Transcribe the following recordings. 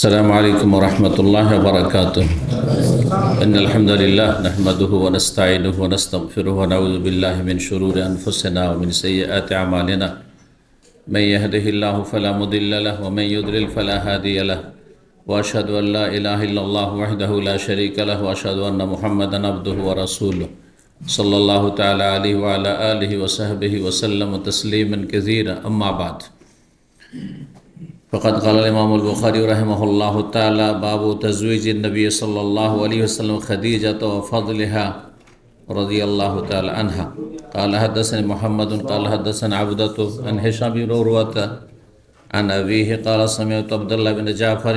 السلام عليكم ورحمة الله وبركاته. إن الحمد لله نحمده ونستعينه ونستغفره ونعوذ بالله من شرور أنفسنا ومن سيئات أعمالنا. من يهده الله فلا مضل له ومن يضلل فلا هادي له. وأشهد أن لا إله إلا الله وحده لا شريك له وأشهد أن محمدا عبده ورسوله صلى الله تعالى عليه وعلى آله وصحبه وسلم تسليما كثيرا. أما بعد، فقد قال الإمام البخاري رحمه الله تعالى: باب تزويج النبي صلى الله عليه وسلم خديجة وفضلها رضي الله تعالى عنها. قال حدثني محمد قال حدثنا عبدة عن هشام بن عروة عن أبيه قال سمعت عبد الله بن جعفر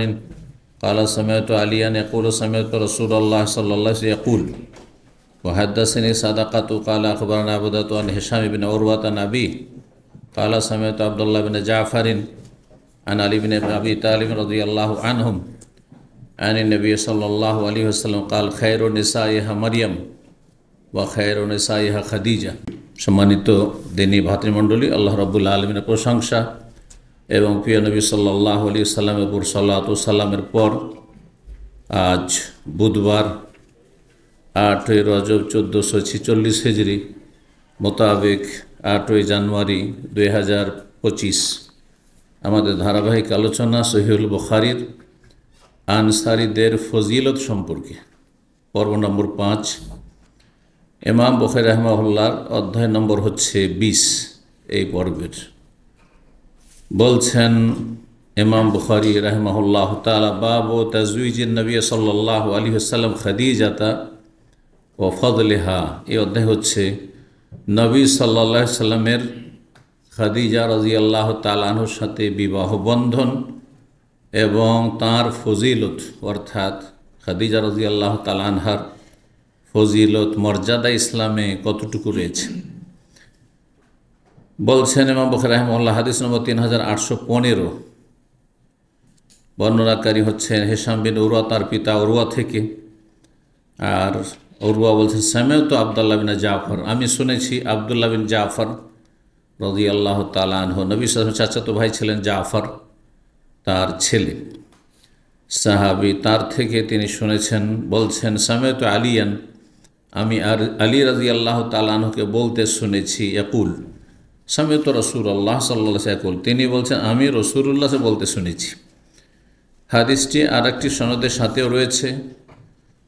قال سمعت عليا يقول سمعت رسول الله صلى الله عليه وسلم يقول. وحدثني صدقة قال أخبرنا عبدة عن هشام بن عروة عن أبيه قال سمعت عبد الله بن جعفر عن علي بن أبي طالب رضي الله عنهم عن النبي صلى الله عليه وسلم قال خير نسائها مريم وخير نسائها খাদিজা। সম্মানিত দিনী ভাতৃমণ্ডলী, আল্লাহ রাব্বুল আলামিনের প্রশংসা এবং প্রিয় নবী সাল্লাল্লাহু আলাইহি ওয়াসাল্লামের উপর সালাতু সালামের পর আজ বুধবার 8 রজব 1446 হিজরি মোতাবেক 8 জানুয়ারি 2025 আমাদের ধারাবাহিক আলোচনা সহিহুল বুখারীর আনসারীদের ফজিলত সম্পর্কে পর্ব নম্বর 5। ইমাম বুখারী রাহিমাহুল্লাহর অধ্যায় নম্বর হচ্ছে 20। এই পর্বের বলছেন ইমাম বুখারী রাহিমাহুল্লাহ তাআলা: বাবু তাজওয়িজিন নবী সাল্লাল্লাহু আলাইহি ওয়াসাল্লাম খাদিজাতা ওয়া ফাদলিহা। এই অধ্যায় হচ্ছে নবী সাল্লাল্লাহু আলাইহি সাল্লামের খাদিজা রাদিয়াল্লাহু তাআলা আনহার সাথে বিবাহ বন্ধন এবং তার ফজিলত, অর্থাৎ খাদিজা রাদিয়াল্লাহু তাআলা আনহার ফজিলত মর্যাদা ইসলামে কতটুকু রয়েছে। বলছেন ইমাম বুখারী রাহিমাহুল্লাহ, হাদিস নম্বর 3815। বর্ণনাকারী হচ্ছেন হিশাম বিন উরওয়া, তার পিতা উরওয়া থেকে। আর উরওয়া বলছেন সামি'তু আব্দুল্লাহ বিন জাফর, আমি শুনেছি আব্দুল্লাহ বিন জাফর রাদিয়াল্লাহু তাআলা আনহু, নবী সাল্লাল্লাহু আলাইহি ওয়াসাল্লাম চাচাতো ভাই ছিলেন জাফর, তার ছেলে সাহাবী, তার থেকে তিনি শুনেছেন। বলছেন সামি'তু আলিয়ান, আমি আর আলী রাদিয়াল্লাহু তাআলা আনহুকে বলতে শুনেছি ইয়াকুল সামি'তু রাসূলুল্লাহ সাল্লাল্লাহু আলাইহি ওয়াসাল্লাম ইয়াকুল, তিনি বলছেন আমি রাসূলুল্লাহকে বলতে শুনেছি। হাদিসটি আরেকটি সনদের সাথেও রয়েছে।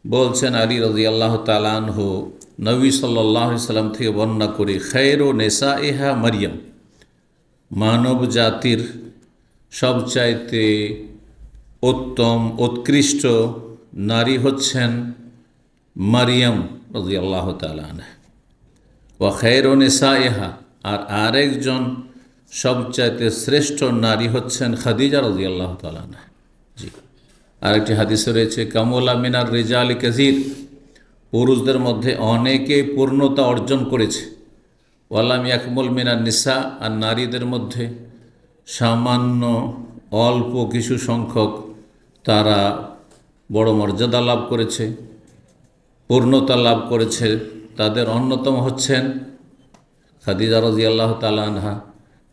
বলছেন আলী রাদিয়াল্লাহু তাআলা আনহু নবী সাল্লাল্লাহু আলাইহি ওয়াসাল্লাম থেকে বর্ণনা করে খায়রু নিসাইহা মারিয়াম, মানব জাতির সবচাইতে উত্তম উৎকৃষ্ট নারী হচ্ছেন মারিয়াম রাদিয়াল্লাহু তাআলা আনহা। ওয়া খায়রু নিসাইহা, আর আরেকজন সবচাইতে শ্রেষ্ঠ নারী হচ্ছেন খাদিজা রাদিয়াল্লাহু তাআলা আনহা। জি, আরেকটি হাদিসে রয়েছে কামুলা মিনার রিজালি কাসীর, পুরুষদের মধ্যে অনেকে পূর্ণতা অর্জন করেছে। ওয়ালাম ইয়াকমুল মিনান নিসা, আর নারীদের মধ্যে সামান্য অল্প কিছু সংখ্যক তারা বড় মর্যাদা লাভ করেছে, পূর্ণতা লাভ করেছে। তাদের অন্যতম হচ্ছেন খাদিজা রাদিয়াল্লাহু তাআলা আনহা,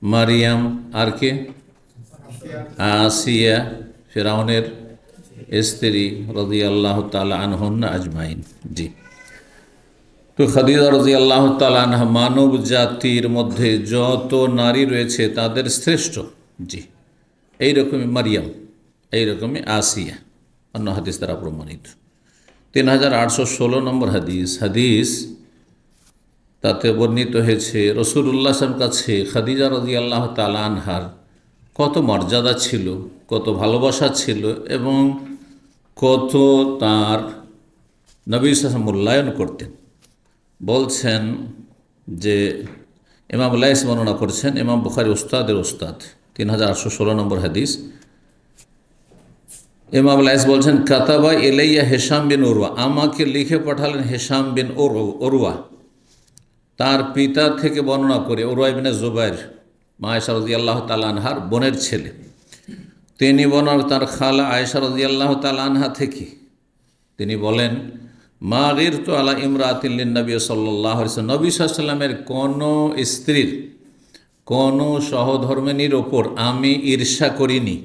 মারিয়াম, আর কে? আসিয়া, ফিরআউনের স্ত্রী রাদিয়াল্লাহু তাআলা আনহুন্না আজমাইন। জি, তো খাদিজা রাদিয়াল্লাহু তাআলা আনহা মানব জাতির মধ্যে যত নারী রয়েছে তাদের শ্রেষ্ঠ। জি, এইরকমই মারিয়াম, এইরকমই আসিয়া, অন্য হাদিস দ্বারা প্রমাণিত। 3816 নম্বর হাদিস তাতে বর্ণিত হয়েছে রাসূলুল্লাহ সাল্লাল্লাহু আলাইহি ওয়াসাল্লামের কাছে খাদিজা রাদিয়াল্লাহু তাআলা আনহার কত মর্যাদা ছিল, কত ভালোবাসা ছিল এবং কত তার নবী সাল্লাল্লাহু আলাইহি ওয়াসাল্লাম মূল্যায়ন করতেন। বলছেন যে ইমাম লাইস বর্ণনা করছেন, ইমাম বুখারী উস্তাদের উস্তাদ, 3816 নম্বর হাদিস। ইমাম লাইস বলছেন কাতাবা ইলাইয়া হিশাম বিন উরওয়া, আমাকে লিখে পাঠালেন হিশাম বিন উরওয়া, তার পিতা থেকে বর্ণনা করে উরওয়া ইবনে জুবাইর, মা আয়েশা রাদিয়াল্লাহু তাআলা আনহার বোনের ছেলে। তিনি বর্ণনা তার খালা আয়েশা রাদিয়াল্লাহু তাআলা আনহা থেকে তিনি বলেন মা গিরতু আলা ইমরাতিন লিন নবী সাল্লাল্লাহু আলাইহি ওয়াসাল্লাম, নবী সাল্লাল্লাহু আলাইহি ওয়াসাল্লামের কোনো স্ত্রীর, কোনো সহধর্মিণীর ওপর আমি ঈর্ষা করিনি।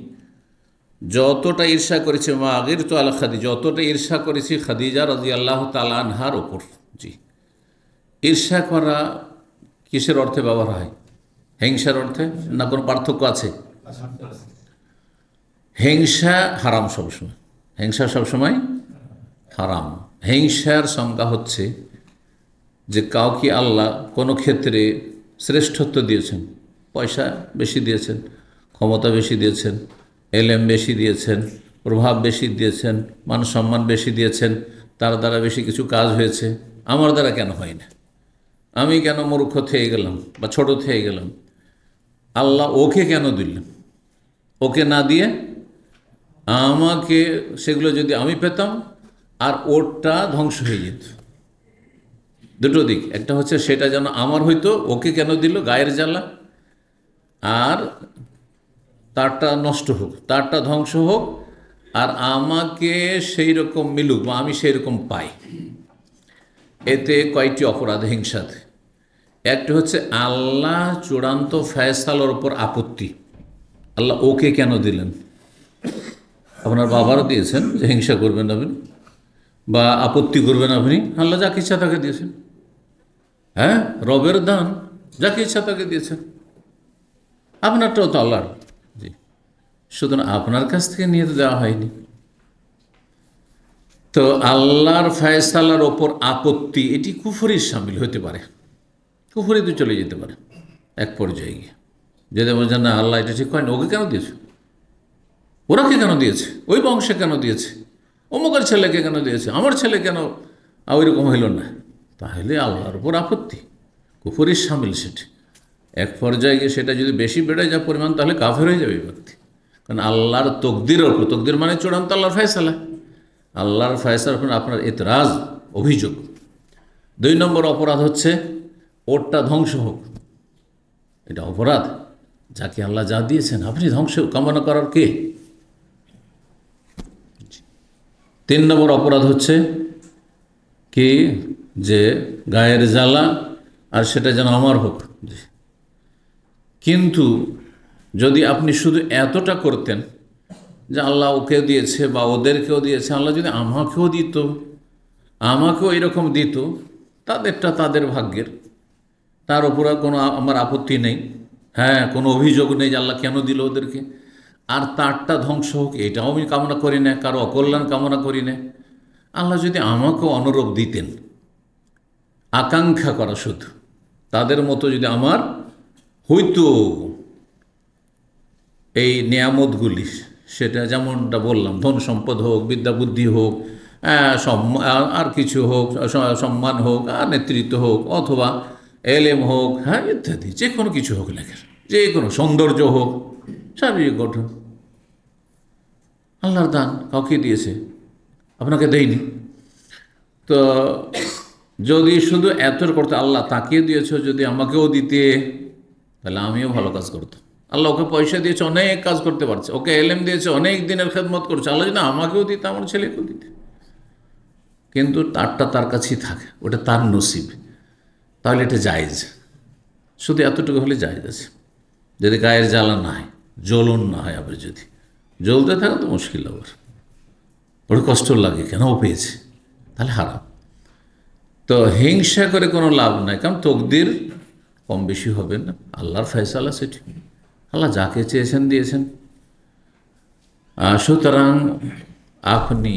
যতটা ঈর্ষা করেছি মা আগির তো আল খাদি, যতটা ঈর্ষা করেছি খাদিজা রাদিয়াল্লাহু তাআলা আনহার ওপর। জি, ঈর্ষা করা কিসের অর্থে ব্যবহার হয়? হিংসার অর্থে, না কোনো পার্থক্য আছে? হিংসা হারাম সবসময়, হিংসা সবসময় হারাম। হিংসার সংজ্ঞা হচ্ছে যে কাউকে আল্লাহ কোনো ক্ষেত্রে শ্রেষ্ঠত্ব দিয়েছেন, পয়সা বেশি দিয়েছেন, ক্ষমতা বেশি দিয়েছেন, এলেম বেশি দিয়েছেন, প্রভাব বেশি দিয়েছেন, মান সম্মান বেশি দিয়েছেন, তার দ্বারা বেশি কিছু কাজ হয়েছে, আমার দ্বারা কেন হয় না? আমি কেন মূর্খ থেকে গেলাম বা ছোট থেকে গেলাম? আল্লাহ ওকে কেন দিলেন? ওকে না দিয়ে আমাকে, সেগুলো যদি আমি পেতাম আর ওরটা ধ্বংস হয়ে যেত। দুটো দিক, একটা হচ্ছে সেটা যেন আমার হইতো, ওকে কেন দিল, গায়ের জ্বালা, আর তারটা নষ্ট হোক, তারটা ধ্বংস হোক, আর আমাকে সেই রকম মিলুক বা আমি সেই রকম পাই। এতে কয়টি অপরাধ হিংসাতে? একটা হচ্ছে আল্লাহ চূড়ান্ত ফয়সালার ওপর আপত্তি। আল্লাহ ওকে কেন দিলেন? আপনার বাবারও দিয়েছেন যে হিংসা করবেন আপনি বা আপত্তি করবেন আপনি, আল্লাহ যাকে ইচ্ছা তাকে দিয়েছেন। হ্যাঁ, রবের দান, যাকে ইচ্ছা তাকে দিয়েছেন। আপনারটাও তো আল্লাহর। জি, সুতরাং আপনার কাছ থেকে নিয়ে তো দেওয়া হয়নি। তো আল্লাহর ফয়সালার ওপর আপত্তি, এটি কুফরির শামিল হতে পারে, কুফরিতে চলে যেতে পারে এক পর্যায়ে গিয়ে। যদি বলছেন না আল্লাহ এটা ঠিক হয় না, ওকে কেন দিয়েছে, ওরাকে কেন দিয়েছে, ওই বংশে কেন দিয়েছে, অমুকের ছেলেকে কেন দিয়েছে, আমার ছেলে কেন ওই রকম হইল না, তাহলে আল্লাহর উপর আপত্তি, কুফরির শামিল সেটি। এক পর্যায়ে গিয়ে সেটা যদি বেশি বেড়ে যায় পরিমাণ, তাহলে কাফের হয়ে যাবে এই ব্যক্তি। কারণ আল্লাহর তকদিরের ওপর, তকদির মানে চূড়ান্ত আল্লাহর ফয়সালা, আল্লাহর ফয়সালার উপর আপনার এতরাজ, অভিযোগ। 2 নম্বর অপরাধ হচ্ছে ওরটা ধ্বংস হোক, এটা অপরাধ। যাকে আল্লাহ যা দিয়েছেন আপনি ধ্বংস কামনা করার কে? 3 নম্বর অপরাধ হচ্ছে কি, যে গায়ের জ্বালা, আর সেটা যেন আমার হোক। কিন্তু যদি আপনি শুধু এতটা করতেন যে আল্লাহ ওকে দিয়েছে বা ওদেরকেও দিয়েছে, আল্লাহ যদি আমাকেও দিত, আমাকেও এরকম দিত, তাদেরটা তাদের ভাগ্যের, তার উপর কোনো আমার আপত্তি নেই, হ্যাঁ, কোনো অভিযোগ নেই যে আল্লাহ কেন দিল ওদেরকে, আর তারটা ধ্বংস হোক এটাও আমি কামনা করি না, কারো অকল্যাণ কামনা করি না। আল্লাহ যদি আমাকেও অনুরূপ দিতেন, আকাঙ্ক্ষা করা শুধু তাদের মতো যদি আমার হইতো এই নিয়ামতগুলি, সেটা যেমনটা বললাম, ধন সম্পদ হোক, বিদ্যা বুদ্ধি হোক, আর কিছু হোক, সম্মান হোক, আর নেতৃত্ব হোক, অথবা এলেম হোক, হ্যাঁ, ইত্যাদি যে কোনো কিছু হোক লেখার, যে কোনো সৌন্দর্য হোক, শারীরিক গঠন, আল্লাহর দান, কাউকে দিয়েছে, আপনাকে দেয়নি। তো যদি শুধু এত করতে আল্লাহ তাকিয়ে দিয়েছ, যদি আমাকেও দিতে, তাহলে আমিও ভালো কাজ করতাম। আল্লাহ ওকে পয়সা দিয়েছে, অনেক কাজ করতে পারছে, ওকে এলেম দিয়েছে, অনেক দিনের খেদমত করছে, আল্লাহ যদি আমাকেও দিতে, আমার ছেলেকেও দিতে। কিন্তু তারটা তার কাছেই থাকে, ওটা তার নসিব, তাহলে এটা জায়েজ, শুধু এতটুকু হলে জায়েজ আছে। যদি গায়ের জ্বালা না হয়, জ্বলন না হয়, আবার যদি জ্বলতে থাকে তো মুশকিল, আবার বড় কষ্ট লাগে, কেন ও পেয়েছে, তাহলে হারাম। তো হিংসা করে কোনো লাভ নাই, কারণ তকদির কম বেশি হবে না, আল্লাহর ফয়সালা সেটি, আল্লাহ যাকে চেয়েছেন দিয়েছেন। সুতরাং আপনি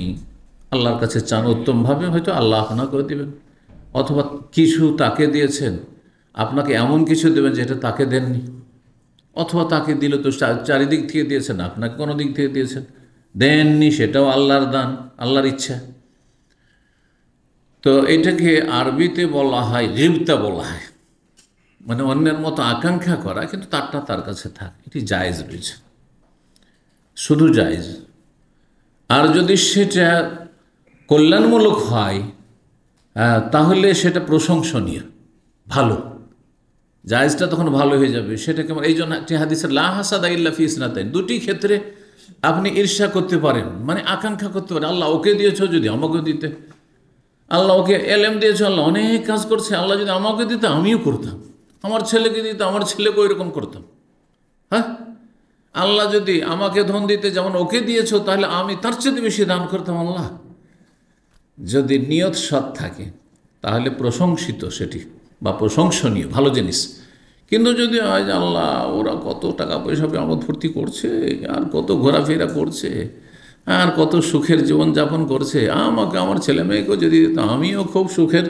আল্লাহর কাছে চান উত্তমভাবে, হয়তো আল্লাহ আপনা করে দেবেন, অথবা কিছু তাকে দিয়েছেন, আপনাকে এমন কিছু দেবেন যেটা তাকে দেননি, অথবা তাকে দিলে তো চারিদিক থেকে দিয়েছেন, আপনাকে কোনো দিক থেকে দিয়েছেন, দেননি, সেটাও আল্লাহর দান, আল্লাহর ইচ্ছা। তো এটাকে আরবিতে বলা হয় গিবতা বলা হয়, মানে অন্যের মতো আকাঙ্ক্ষা করা, কিন্তু তারটা তার কাছে থাকে, এটি জায়েজ রয়েছে, শুধু জায়েজ। আর যদি সেটা কল্যাণমূলক হয়, তাহলে সেটা প্রশংসনীয়, ভালো, জায়েজটা তখন ভালো হয়ে যাবে। সেটা কেমন, এই জন্য একটি হাদিসের লা হাসাদা ইল্লা ফি ইসনাতাইন, দুটি ক্ষেত্রে আপনি ঈর্ষা করতে পারেন, মানে আকাঙ্ক্ষা করতে পারেন, আল্লাহ ওকে দিয়েছ, যদি আমাকেও দিতে, আল্লাহ ওকে এলেম দিয়েছ, আল্লাহ অনেক কাজ করছে, আল্লাহ যদি আমাকে দিত আমিও করতাম, আমার ছেলেকে দিত আমার ছেলেকেও এরকম করতাম। হ্যাঁ, আল্লাহ যদি আমাকে ধন দিতে যেমন ওকে দিয়েছো, তাহলে আমি তার চেয়ে বেশি দান করতাম। আল্লাহ, যদি নিয়ত সৎ থাকে তাহলে প্রশংসিত সেটি বা প্রশংসনীয় ভালো জিনিস। কিন্তু যদি আজ আল্লাহ ওরা কত টাকা পয়সা আমোদ ফুর্তি করছে, আর কত ঘোরাফেরা করছে, আর কত সুখের জীবনযাপন করছে, আমাকে আমার ছেলে মেয়েকেও যদি দিত আমিও খুব সুখের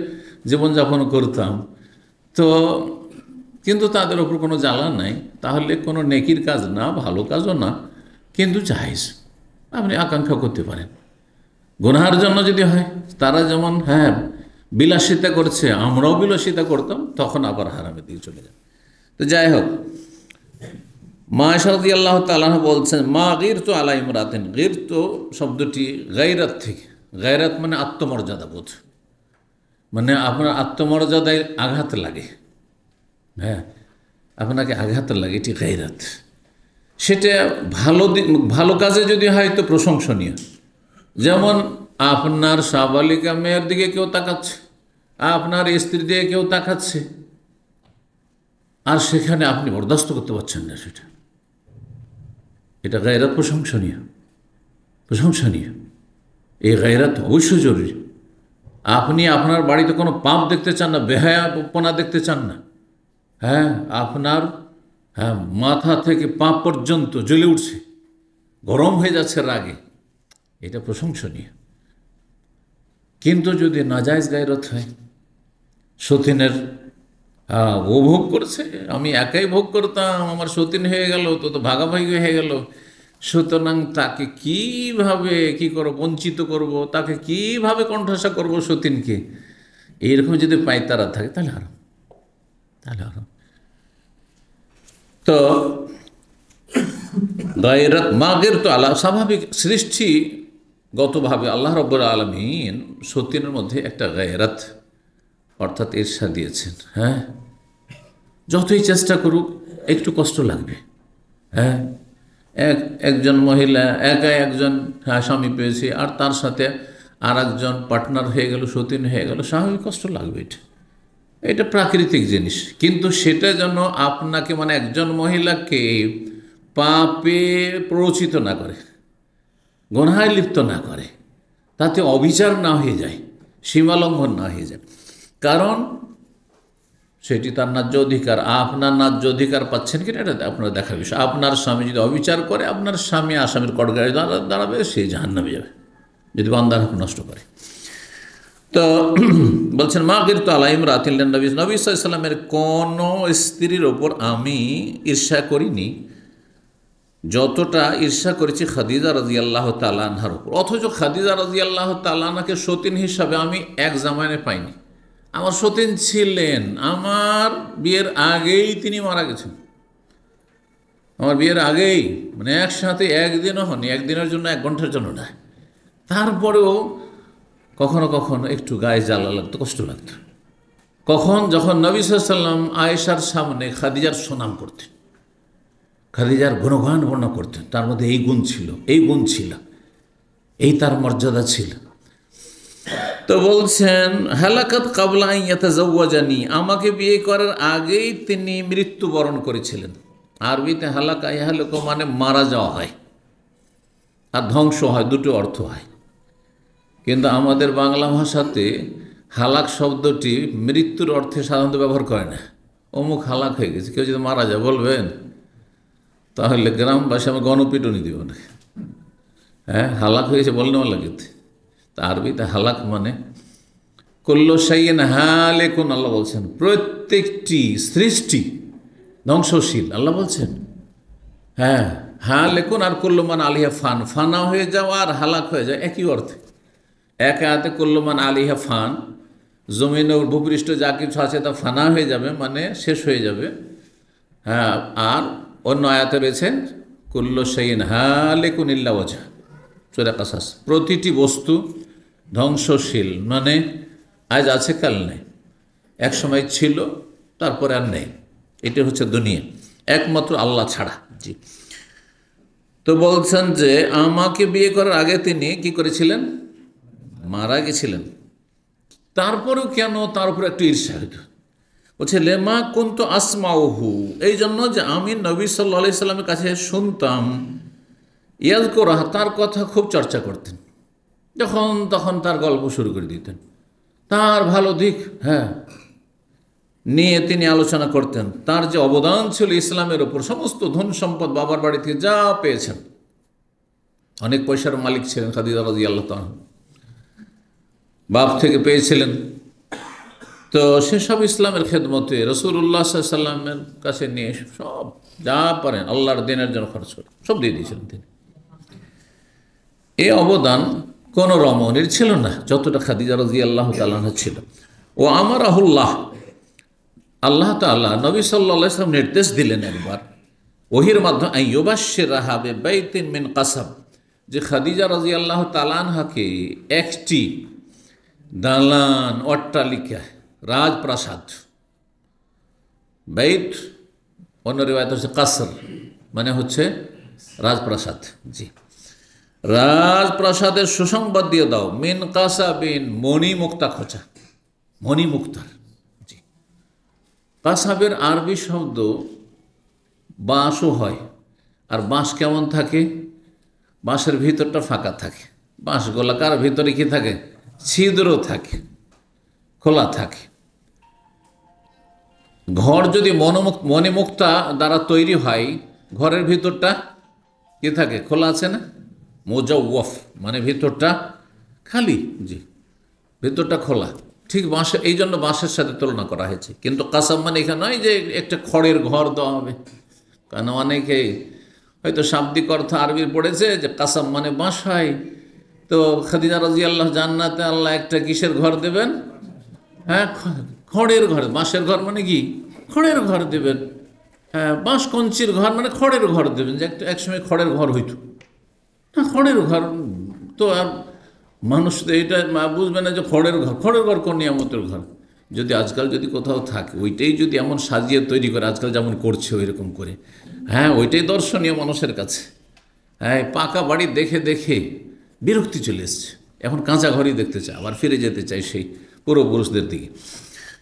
জীবনযাপন করতাম, তো কিন্তু তাদের ওপর কোনো জ্বালা নাই, তাহলে কোনো নেকির কাজ না, ভালো কাজও না, কিন্তু জায়েজ আপনি আকাঙ্ক্ষা করতে পারেন। গুনাহের জন্য যদি হয়, তারা যেমন বিলাসিতা করছে, আমরাও বিলাসিতা করতাম, তখন আবার হারামের দিকে চলে যায়। তো যাই হোক, মা আয়েশা রাদিয়াল্লাহু তাআলা বলছেন, মা গিরতু আলা ইমরাতিন। গিরতু শব্দটি গায়রাত থেকে, গায়রাত মানে আত্মমর্যাদা বোধ, মানে আপনার আত্মমর্যাদায় আঘাত লাগে, আপনাকে আঘাত লাগে, এটি গায়রাত। সেটা ভালো কাজে যদি হয় তো প্রশংসনীয়। যেমন আপনার সাবালিকা মেয়ের দিকে কেউ তাকাচ্ছে, আপনার স্ত্রীর দিকে কেউ তাকাচ্ছে, আর সেখানে আপনি বরদাস্ত করতে পারছেন না, এটা গায়রাত প্রশংসনীয়, প্রশংসনীয়। এই গায়রাত অবশ্যই জরুরি। আপনি আপনার বাড়িতে কোনো পাপ দেখতে চান না, বেহায়াপনা দেখতে চান না, আপনার মাথা থেকে পা পর্যন্ত জ্বলে উঠছে, গরম হয়ে যাচ্ছে রাগে, এটা প্রশংসনীয়। কিন্তু যদি নাজায়েজ গায়রত হয়, সতীনের ও ভোগ করছে, আমি একাই ভোগ করতাম, আমার সতীন হয়ে গেল, তো ভাগাভাগি হয়ে গেল, সুতরাং তাকে কিভাবে বঞ্চিত করব, তাকে কিভাবে কণ্ঠাসা করব সতীনকে, এইরকম যদি পায়তারা থাকে তাহলে হারাম, তো গায়রাত মাগের তো আল্লাহ স্বাভাবিক সৃষ্টিগতভাবে আল্লাহ রাব্বুল আলামিন সতীনের মধ্যে একটা গায়রাত অর্থাৎ ঈর্ষা দিয়েছেন। যতই চেষ্টা করুক একটু কষ্ট লাগবে। একজন মহিলা একাই একজন স্বামী পেয়েছে, আর তার সাথে আর একজন পার্টনার হয়ে গেল, সতীন হয়ে গেল, স্বাভাবিক কষ্ট লাগবে, এটা প্রাকৃতিক জিনিস। কিন্তু সেটা যেন আপনাকে, মানে একজন মহিলাকে পাপে প্ররোচিত না করে, গুনাহে লিপ্ত না করে, তাতে অবিচার না হয়ে যায়, সীমালঙ্ঘন না হয়ে যায়। কারণ সেটি তার ন্যায্য অধিকার। আপনার ন্যায্য অধিকার পাচ্ছেন কিনা এটা আপনার দেখার বিষয়। আপনার স্বামী যদি অবিচার করে, আপনার স্বামী আসামির কটগাড়ি দাঁড়াবে, সে জাহান্নামে যাবে যদি বান্দার হক নষ্ট করে। তো বলছেন, মা গিরতু আলা ইমরাতিন নবী সাল্লাল্লাহু আলাইহি ওয়াসাল্লামের কোনো স্ত্রীর ওপর আমি ঈর্ষা করিনি যতটা ঈর্ষা করেছি খাদিজা রাদিয়াল্লাহু তাআলা আনহার উপর। অথচ খাদিজা রাদিয়াল্লাহু তাআলা আনহাকে সতীন হিসাবে আমি এক জামানে পাইনি। আমার সতীন ছিলেন, আমার বিয়ের আগেই তিনি মারা গেছেন, আমার বিয়ের আগেই, মানে একসাথে একদিনও হয়নি, একদিনের জন্য, এক ঘন্টার জন্য না। তারপরেও কখনো কখনো একটু গায়ে জ্বালা লাগতো, কষ্ট লাগতো। যখন নবী সাল্লাল্লাহু আলাইহি ওয়াসাল্লাম আয়েশার সামনে খাদিজার সুনাম করতেন, খাদিজার গুণগান বর্ণনা করতেন, তার মধ্যে এই গুণ ছিল, এই গুণ ছিল, এই তার মর্যাদা ছিল। তো বলছেন, হালাকাত কাবলা আন ইয়াতাজাওয়াজানি, আমাকে বিয়ে করার আগেই তিনি মৃত্যুবরণ করেছিলেন। আরবিতে হালাকা ইয়াহলুকু মানে মারা যাওয়া হয়, আর ধ্বংস হয়, দুটো অর্থ হয়। কিন্তু আমাদের বাংলা ভাষাতে হালাক শব্দটি মৃত্যুর অর্থে সাধারণত ব্যবহার করে না। অমুক হালাক হয়ে গেছে, কেউ যদি মারা যায় বলবেন, তাহলে গ্রামবাসী আমার গণপিটুনি দিব না। হালাক হয়ে গেছে বললে লাগে। তা আরবিতে হালাক মানে কুল্লু শাইইন হালিকুন, আল্লাহ বলছেন প্রত্যেকটি সৃষ্টি ধ্বংসশীল, আল্লাহ বলছেন। হালিকুন আর কুল্লু মান আলিহা ফান, ফানা হয়ে যাওয়া আর হালাক হয়ে যায় একই অর্থে। এক আয়াতে কুল্লু মান আলিহা ফান, জমিনের ভূপৃষ্ঠ যা কিছু আছে তা ফানা হয়ে যাবে, মানে শেষ হয়ে যাবে। আর অন্য আয়াতে রয়েছে কুল্লু শাইইন হালিকুন ইল্লা ওয়াজহা, সূরা কাসাস, প্রতিটি বস্তু ধ্বংসশীল, মানে আজ আছে কাল নেই, এক সময় ছিল তারপরে আর নেই। এটি হচ্ছে দুনিয়া, একমাত্র আল্লাহ ছাড়া। জি, তো বলছেন যে আমাকে বিয়ে করার আগে তিনি কি করেছিলেন, মারা গেছিলেন। তারপরেও কেন তার উপর একটু ঈর্ষা হইত। বলছে লেমা কুনতু আসমাউহু, এই জন্য যে আমি নবী সাল্লাল্লাহু আলাইহি সাল্লামের কাছে শুনতাম, ইয়াজকুরাহ, তার কথা খুব চর্চা করতেন, যখন তখন তার গল্প শুরু করে দিতেন, তার ভালো দিক নিয়ে তিনি আলোচনা করতেন, তার যে অবদান ছিল ইসলামের ওপর, সমস্ত ধন সম্পদ বাবার বাড়ি থেকে যা পেয়েছেন, অনেক পয়সার মালিক ছিলেন খাদিজা রাদিয়াল্লাহু তাআলা, বাপ থেকে পেয়েছিলেন। তো সেসব ইসলামের খেদমতে রাসূলুল্লাহ সাল্লাল্লাহু আলাইহি সাল্লামের কাছে নিয়ে সব যা পারেন আল্লাহর দিনের জন্য খরচ করে সব দিয়ে দিয়েছিলেন তিনি। এই অবদান কোনো রমণীর ছিল না যতটা খাদিজা রাদিয়াল্লাহু তাআলা ছিল। ও আমারাহুল্লাহ, আল্লাহ তাআলা নবী সাল্লাল্লাহু আলাইহি ওয়াসাল্লাম নির্দেশ দিলেন একবার ওহির মাধ্যমে, আইয়ুবাশশিরাহা বিবাইতিন মিন কাসাব, যে খাদিজা রাদিয়াল্লাহু তাআলা আনহাকে একটি দালান, অট্টালিকা, রাজপ্রাসাদ, বাইত অন্য রিওয়ায়াত হচ্ছে কাসর, মানে হচ্ছে রাজপ্রাসাদ, জি, রাজপ্রাসাদের সুসংবাদ দিয়ে দাও, মিন কাসাবিন, মণিমুক্তা খোঁচা, মণিমুক্তার, জি। কাসাবের আরবি শব্দ বাঁশও হয়, আর বাঁশ কেমন থাকে, বাঁশের ভিতরটা ফাঁকা থাকে, বাঁশ গোলাকার, ভিতরে কি থাকে, ছিদ্র থাকে, খোলা থাকে। ঘর যদি মণিমুক্তা দ্বারা তৈরি হয়, ঘরের ভিতরটা কি থাকে, খোলা আছে না, মুজাওয়ফ, মানে ভিতরটা খালি, জি, ভিতরটা খোলা, ঠিক বাঁশের, এই জন্য বাঁশের সাথে তুলনা করা হয়েছে। কিন্তু কাসাব মানে এখানে নয় যে একটা খড়ের ঘর দেওয়া হবে, কারণ অনেকেই হয়তো শাব্দিক অর্থ আরবির পড়েছে যে কাসাব মানে বাঁশ হয়, তো খাদিজা রাদিয়াল্লাহু জান্নাতে আল্লাহ একটা কিসের ঘর দেবেন, খড়ের ঘর, বাঁশের ঘর মানে কি, খড়ের ঘর দেবেন, বাঁশ কঞ্চির ঘর মানে খড়ের ঘর দেবেন, যে একটা একসময় খড়ের ঘর হইতো না, খড়ের ঘর তো আর মানুষ তো এটা বুঝবে না যে খড়ের ঘর, খড়ের ঘর কোন নিয়ামতের ঘর, যদি আজকাল যদি কোথাও থাকে ওইটাই যদি এমন সাজিয়ে তৈরি করে, আজকাল যেমন করছে ওই রকম করে, ওইটাই দর্শনীয় মানুষের কাছে। পাকা বাড়ি দেখে দেখে বিরক্তি চলে এসছে, এখন কাঁচা ঘরই দেখতে চায়, আবার ফিরে যেতে চাই সেই পূর্বপুরুষদের দিকে।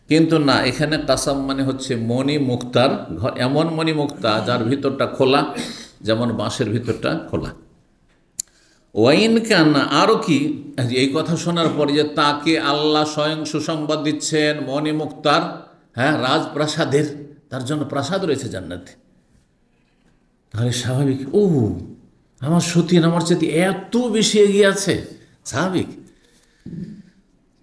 কিন্তু না, এখানে কাসাম মানে হচ্ছে মণিমুক্তার ঘর, এমন মণিমুক্তা যার ভিতরটা খোলা, যেমন বাঁশের ভিতরটা খোলা। ওয়াইন কান্না, আরও কি, এই কথা শোনার পরে যে তাকে আল্লাহ স্বয়ং সুসংবাদ দিচ্ছেন মণিমুক্তার, রাজপ্রাসাদের, তার জন্য প্রাসাদ রয়েছে জান্নাতে, তাহলে স্বাভাবিক, আমার সতীন আমার চেয়ে এত বেশি এগিয়ে আছে, স্বাভাবিক।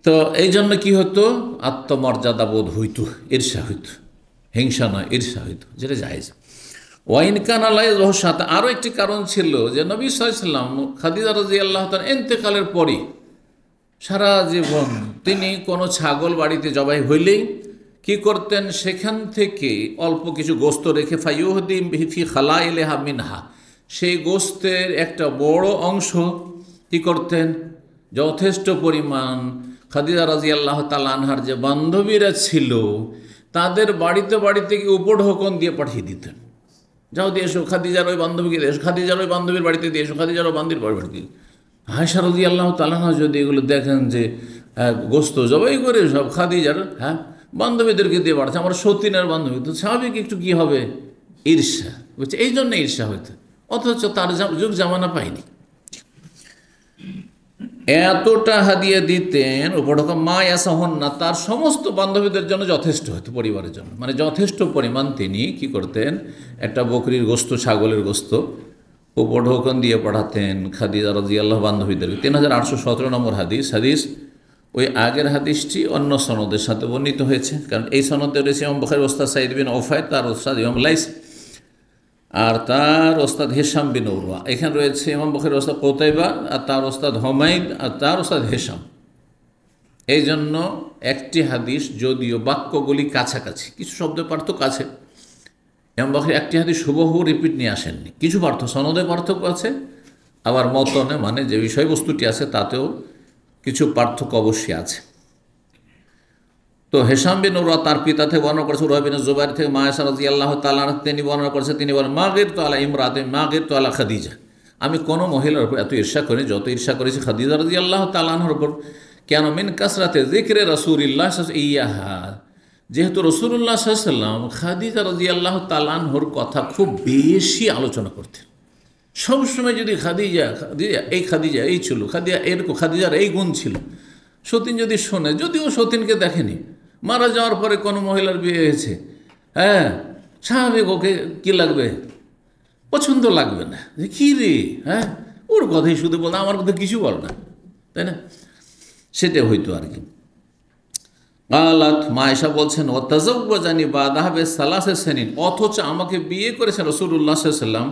তো এই জন্য কি হতো, আত্মমর্যাদা বোধ হইতো, ঈর্ষা হইতো, হিংসা নয় ঈর্ষা হইতো, যেটা জায়েজ। ওয়াইন কান আল্লাহ রহস্যাত, আরও একটি কারণ ছিল যে নবী সাল্লাল্লাহু আলাইহি ওয়াসাল্লাম খাদিজা রাদিয়াল্লাহু তাআলা ইন্তেকালের পরই সারা জীবন তিনি কোনো ছাগল বাড়িতে জবাই হইলেই কি করতেন, সেখান থেকে অল্প কিছু গোস্ত রেখে ফায়ুহদি ফি খালাইলিহা মিনহা, সেই গোস্তের একটা বড় অংশ কি করতেন, যথেষ্ট পরিমাণ খাদিজা রাদিয়াল্লাহু তাআলা আনহার যে বান্ধবীরা ছিল তাদের বাড়িতে বাড়িতে গিয়ে উপঢৌকন দিয়ে পাঠিয়ে দিতেন, যাও দিয়ে এসো, খাদিজার ওই বান্ধবীকে দিয়ে এসো, খাদিজার ওই বান্ধবীর বাড়িতে দিয়ে এসো, খাদিজার ওই বান্ধবীর বাড়িতে। আয়েশা রাদিয়াল্লাহু তাআলা যদি এগুলো দেখেন যে গোস্ত জবাই করে সব খাদিজার বান্ধবীদেরকে দিয়ে পাঠাচ্ছে, আমার সতীনের বান্ধবী, তো স্বাভাবিক একটু কী হবে, ঈর্ষা, বুঝছে, এই জন্য ঈর্ষা হইতো, অথচ তার যুগ জামানা পায়নি। এতটা হাদিয়া দিতেন উপঢৌকন, মা ইয়াসাহুন না, তার সমস্ত বান্ধবীদের জন্য যথেষ্ট হতো, পরিবারের জন্য, মানে যথেষ্ট পরিমাণ তিনি কি করতেন, একটা বকরির গোস্ত, ছাগলের গোস্ত উপঢৌকন দিয়ে পাঠাতেন খাদিজা রাদিয়াল্লাহু বান্ধবীদের। 3817 নম্বর হাদিস ওই আগের হাদিসটি অন্য সনদের সাথে বর্ণিত হয়েছে, কারণ এই সনদে রয়েছে ইমাম বুখারীর ওস্তাদ সাঈদ বিন ওফায়, তার ওস্তাদ ইমাম লাইস, আর তার ওস্তাদ হিশাম বিন উরওয়া। এখানে রয়েছে ইমাম বুখারীর ওস্তাদ কুতাইবা, আর তার ওস্তাদ হুমাইদ, আর তার ওস্তাদ হিশাম। এই জন্য একটি হাদিস, যদিও বাক্যগুলি কাছাকাছি, কিছু শব্দের পার্থক্য আছে, ইমাম বুখারী একটি হাদিস হুবহু রিপিট নিয়ে আসেননি, কিছু সনদে পার্থক্য আছে, আবার মতনে মানে যে বিষয়বস্তুটি আছে তাতেও কিছু পার্থক্য অবশ্যই আছে। তো হিশাম বিন উরওয়া তার পিতা থেকে বর্ণনা করেছে, উরওয়া বিন জুবাইর থেকে মা আয়েশা রাদিয়াল্লাহু তাআলা তিনি বর্ণনা করেছে, তিনি বলেন, মা গিরতু আলা ইমরাতিন মা গিরতু আলা খাদিজা, আমি কোনো মহিলার উপর এত ঈর্ষা করি যত ঈর্ষা করেছি খাদিজা রাদিয়াল্লাহু তাআলা আনহার উপর। কেন, মিন কাসরাতে যিকরে রাসূলিল্লাহ ইয়াহা, যেহেতু রাসূলুল্লাহ সাল্লাল্লাহু আলাইহি ওয়াসাল্লাম খাদিজা রাদিয়াল্লাহু তাআলা আনহার কথা খুব বেশি আলোচনা করতেন। সবসময় যদি খাদিজা খাদিজা এই খাদিজা এই ছিল, খাদিজা এরকম, খাদিজার এই গুণ ছিল, সতীন যদি শোনে, যদিও সতীনকে দেখেনি, মারা যাওয়ার পরে কোনো মহিলার বিয়ে হয়েছে, হ্যাঁ স্বাভাবিক ওকে কী লাগবে, পছন্দ লাগবে না, যে কী রে, হ্যাঁ ওর কথাই শুধু বল, আমার কথা কিছু বল না, তাই না? সেটা হইতো আর কি। আলাত মায়েশা বলছেন, ও তাজাওয়াজানি বাদাহাবে সালাসে সেনিন, অথচ আমাকে বিয়ে করেছেন রাসূলুল্লাহ সাল্লাল্লাহু আলাইহি ওয়াসাল্লাম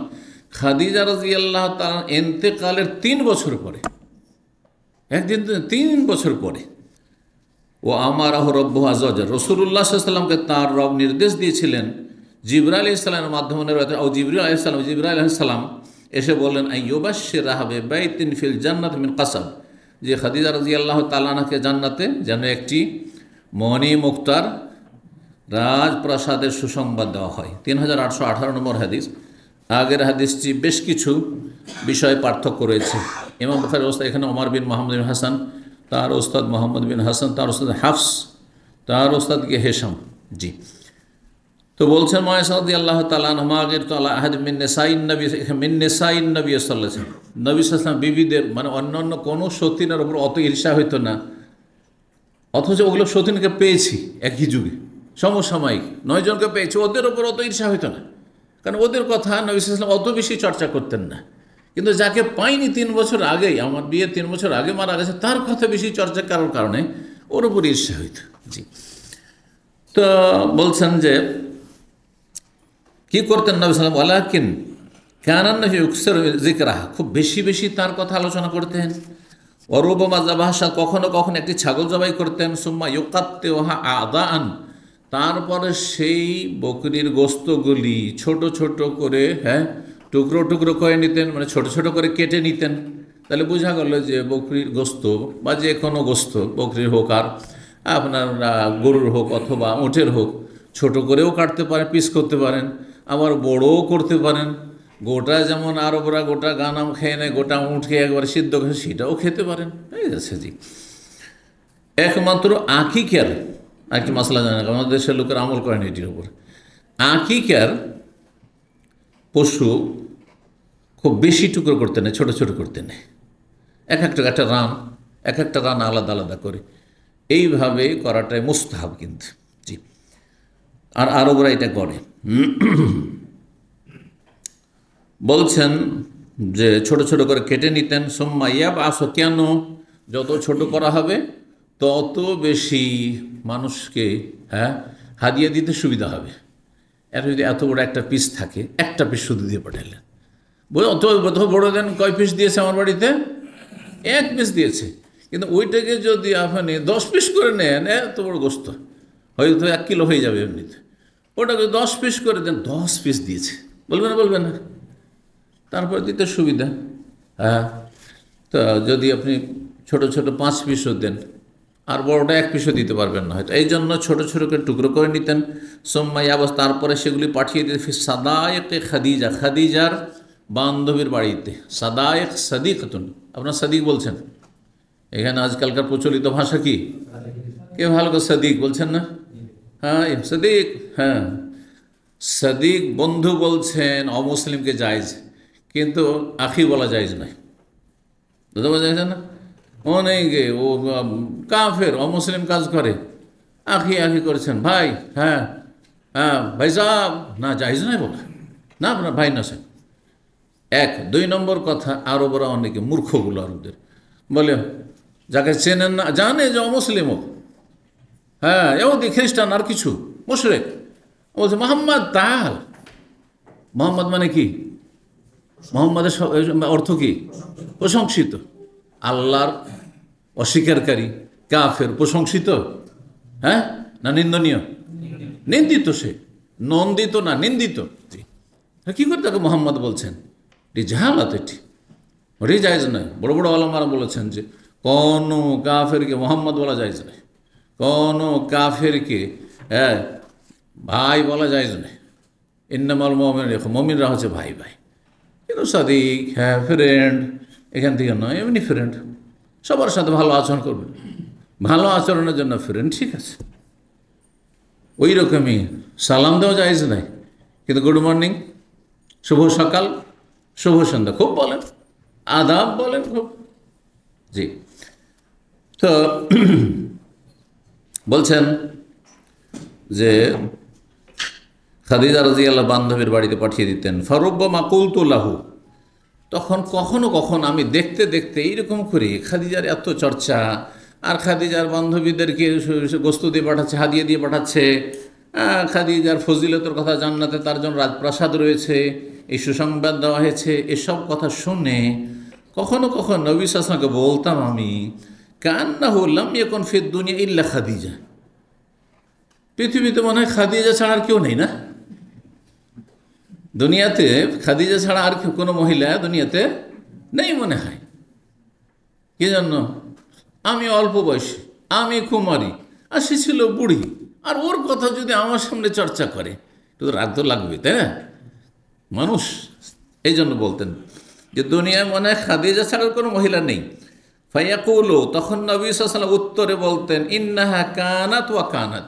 খাদিজা রাদিয়াল্লাহু তাআলা ইন্তেকালের 3 বছর পরে, একদিন 3 বছর পরে। ও আমারাহ রব্বুহু আযজা ওয়া জাল্লা, রাসূলুল্লাহ সাল্লাল্লাহু আলাইহি ওয়াসাল্লামকে তার রব নির্দেশ দিয়েছিলেন জিবরাইল আলাইহিস সালামের মাধ্যমে, ও জিবরাইল আলাইহিস সালাম এসে বললেন, আইয়ুবাশশিরাহা বিবাইতিন ফিল জান্নাত মিন কাসাব, যে খাদিজা রাদিয়াল্লাহু তাআলা আনহাকে জান্নাতে যেন একটি মণি মুক্তার রাজপ্রাসাদের সুসংবাদ দেওয়া হয়। 3818 নম্বর হাদিস। আগের হাদিসটি বেশ কিছু বিষয়ে পার্থক্য রয়েছে। ইমাম বুখারীর ওস্তাদ এখানে ওমর বিন মোহাম্মদ বিন হাসান, তার ওস্তাদ মোহাম্মদ বিন হাসান, তার ওস্তাদ হাফস, তার ওস্তাদকে হেশাম। জি, তো বলছেন মায়েশা রাদিয়াল্লাহু তাআলা আনহা, আগের তো আলা আহাদ মিন নিসাইন নবী, মিন নিসাইন নবী সাল্লাল্লাহু আলাইহি ওয়াসাল্লাম, নবী সাল্লাল্লাহু আলাইহি ওয়াসাল্লাম বিবিদের, মানে অন্যান্য কোনো সতীনের উপর অত ঈর্ষা হইতো না, অথচ ওগুলো সতীনকে পেয়েছি একই যুগে, সমসাময়িক 9 জনকে পেয়েছি, ওদের ওপর অত ঈর্ষা হইতো না, কারণ ওদের কথা নবী সাল্লাল্লাহু আলাইহি ওয়াসাল্লাম অত বেশি চর্চা করতেন না। কিন্তু যাকে পাইনি 3 বছর আগেই, আমার বিয়ে 3 বছর আগে মারা গেছে, তার কথা বেশি চর্চা করার কারণে ওর উপর ঈর্ষা হইত। জি, তো বলছেন যে কী করতেন নবী সাল্লাল্লাহু আলাইহি ওয়াসাল্লাম, ওয়ালাকিন কানা নবী ইউকসিরু যিকরাহা, খুব বেশি বেশি তার কথা আলোচনা করতেন। অরুবমা জাবাহা, কখনো কখনো একটি ছাগল জবাই করতেন। সুম্মা ইউকাত্তিউহা আদাআন, তারপরে সেই বকরির গোস্তগুলি ছোট ছোট করে, হ্যাঁ টুকরো টুকরো করে নিতেন, মানে ছোট ছোট করে কেটে নিতেন। তাহলে বোঝা গেল যে বকরির গোস্ত বা যে কোনো গোস্ত, বকরির হোক আর আপনার গরুর হোক অথবা উটের হোক, ছোট করেও কাটতে পারেন, পিস করতে পারেন, আবার বড়ও করতে পারেন। গোটা যেমন আরবরা গোটা গানাম খেয়ে নেয়, গোটা উঁট খেয়ে একবারে সিদ্ধ করে সেটাও খেতে পারেন, ঠিক আছে। জি, একমাত্র আকিকার একটি মশলা জানে না, আমাদের দেশের লোকের আমল করেন এটির উপর। আকিকার পশু খুব বেশি টুকরো করতে নেই, ছোট ছোট করতে নেই, এক একটা রান আলাদা আলাদা করে, এইভাবে করাটাই মুস্তাহাব কিন্তু। জি, আর আরবরা এটা করে। বলছেন যে ছোট ছোট করে কেটে নিতেন। সুম্মা ইয়াবআসু, কেন? যত ছোট করা হবে তত বেশি মানুষকে, হ্যাঁ, হাদিয়া দিতে সুবিধা হবে। এর যদি এত বড় একটা পিস থাকে, একটা পিস শুধু দিয়ে পাঠালেন, অত বড় দেন, কয় পিস দিয়েছে আমার বাড়িতে? 1 পিস দিয়েছে। কিন্তু ওইটাকে যদি আপনি 10 পিস করে নেন, এত বড় গোস্ত হয়তো 1 কিলো হয়ে যাবে এমনিতে, ওটাকে 10 পিস করে দেন, 10 পিস দিয়েছে, বলবেন না? তারপর দিতে সুবিধা। হ্যাঁ, তো যদি আপনি ছোট ছোট 5 পিসও দেন, আর বড়টা 1 পিসও দিতে পারবেন না হয়তো, এই জন্য ছোটো ছোটো করে টুকরো করে নিতেন। সোম্মাই আবাস, তারপরে সেগুলি পাঠিয়ে দিতেন সাদায়েকে খাদিজা, খাদিজার বান্ধবীর বাড়িতে। সাদায়েক সাদিকাতুন, আপনার সাদিক বলছেন, এখানে আজকালকার প্রচলিত ভাষা কি? কে ভালো করে সাদিক বলছেন না? হ্যাঁ সাদিক, হ্যাঁ সাদিক বন্ধু বলছেন, অমুসলিমকে জায়েজ, কিন্তু আখি বলা জায়েজ নয়, বুঝতে পারছেন না? অনেকে ও কাফের, অমুসলিম কাজ করে, আখি করেছেন, ভাই, হ্যাঁ হ্যাঁ ভাই সাহেব, না জায়েজ নয় বলে, না আপনার ভাই না স্যার। 1, 2 নম্বর কথা, আরবরা অনেকে মূর্খগুলো আরবদের বলে, যাকে চেনেন না, জানে যে অমুসলিমও, হ্যাঁ এহুদি খ্রিস্টান আর কিছু মুশরিক, বলছে মোহাম্মদ তাল। মোহাম্মদ মানে কি? মোহাম্মদের অর্থ কি? প্রশংসিত। আল্লাহর অস্বীকারী কাফের প্রশংসিত, হ্যাঁ না নিন্দনীয়? নিন্দিত, সে নন্দিত না, নিন্দিত। কী করে তাকে মোহাম্মদ বলছেন? এটি জাহালাত, এটি জায়েজ নয়। বড় বড় আলেমরা বলেছেন যে কোনো কাফেরকে মোহাম্মদ বলা জায়েজ নয়, কোনো কাফেরকে, হ্যাঁ, ভাই বলা জায়েজ নয়। ইন্নামাল মুমিনুন, মুমিনরা হচ্ছে ভাই ভাই। কিন্তু সাদিক, হ্যাঁ ফ্রেন্ড, এখান থেকে নয়, এমনি ফ্রেন্ড, সবার সাথে ভালো আচরণ করবেন, ভালো আচরণের জন্য ফ্রেন্ড, ঠিক আছে। ওই রকমই সালাম দেওয়া জায়েজ নাই, কিন্তু গুড মর্নিং, শুভ সকাল, শুভ সন্ধ্যা খুব বলেন, আদাব বলেন খুব। জি, তো বলছেন যে খাদিজা রাদিয়াল্লাহু বান্ধবীর বাড়িতে পাঠিয়ে দিতেন। ফারুব্বামা কুলতু লাহু, তখন কখনো কখনো আমি দেখতে দেখতে এইরকম করি খাদিজার এত চর্চা, আর খাদিজার বান্ধবীদেরকে গোস্ত দিয়ে পাঠাচ্ছে, হাদিয়া দিয়ে পাঠাচ্ছে, খাদিজার ফজিলতের কথা, জান্নাতে তার জন্য রাজপ্রাসাদ রয়েছে, এই সুসংবাদ দেওয়া হয়েছে, এসব কথা শুনে কখনো কখনো নবী সাল্লাল্লাহু আলাইহি ওয়াসাল্লামকে বলতাম আমি, কান্নাহু লাম ইয়াকুন ফিদ দুনিয়া ইল্লা খাদিজা, পৃথিবীতে মনে হয় খাদিজা ছাড়া আর কেউ নেই না, দুনিয়াতে খাদিজা ছাড়া আর কোনো মহিলা দুনিয়াতে নেই মনে হয়। কি জন্য? আমি অল্প বয়সী, আমি কুমারী, আর সে ছিল বুড়ি, আর ওর কথা যদি আমার সামনে চর্চা করে তো রাগ তো লাগবে, তাই না? মানুষ এই জন্য বলতেন যে দুনিয়ায় মনে হয় খাদিজা ছাড়া কোনো মহিলা নেই। ফায়াকুলু, তখন নবী সাল্লাল্লাহু আলাইহি ওয়াসাল্লাম উত্তরে বলতেন, ইন্নাহা কানাত ওয়া কানাত,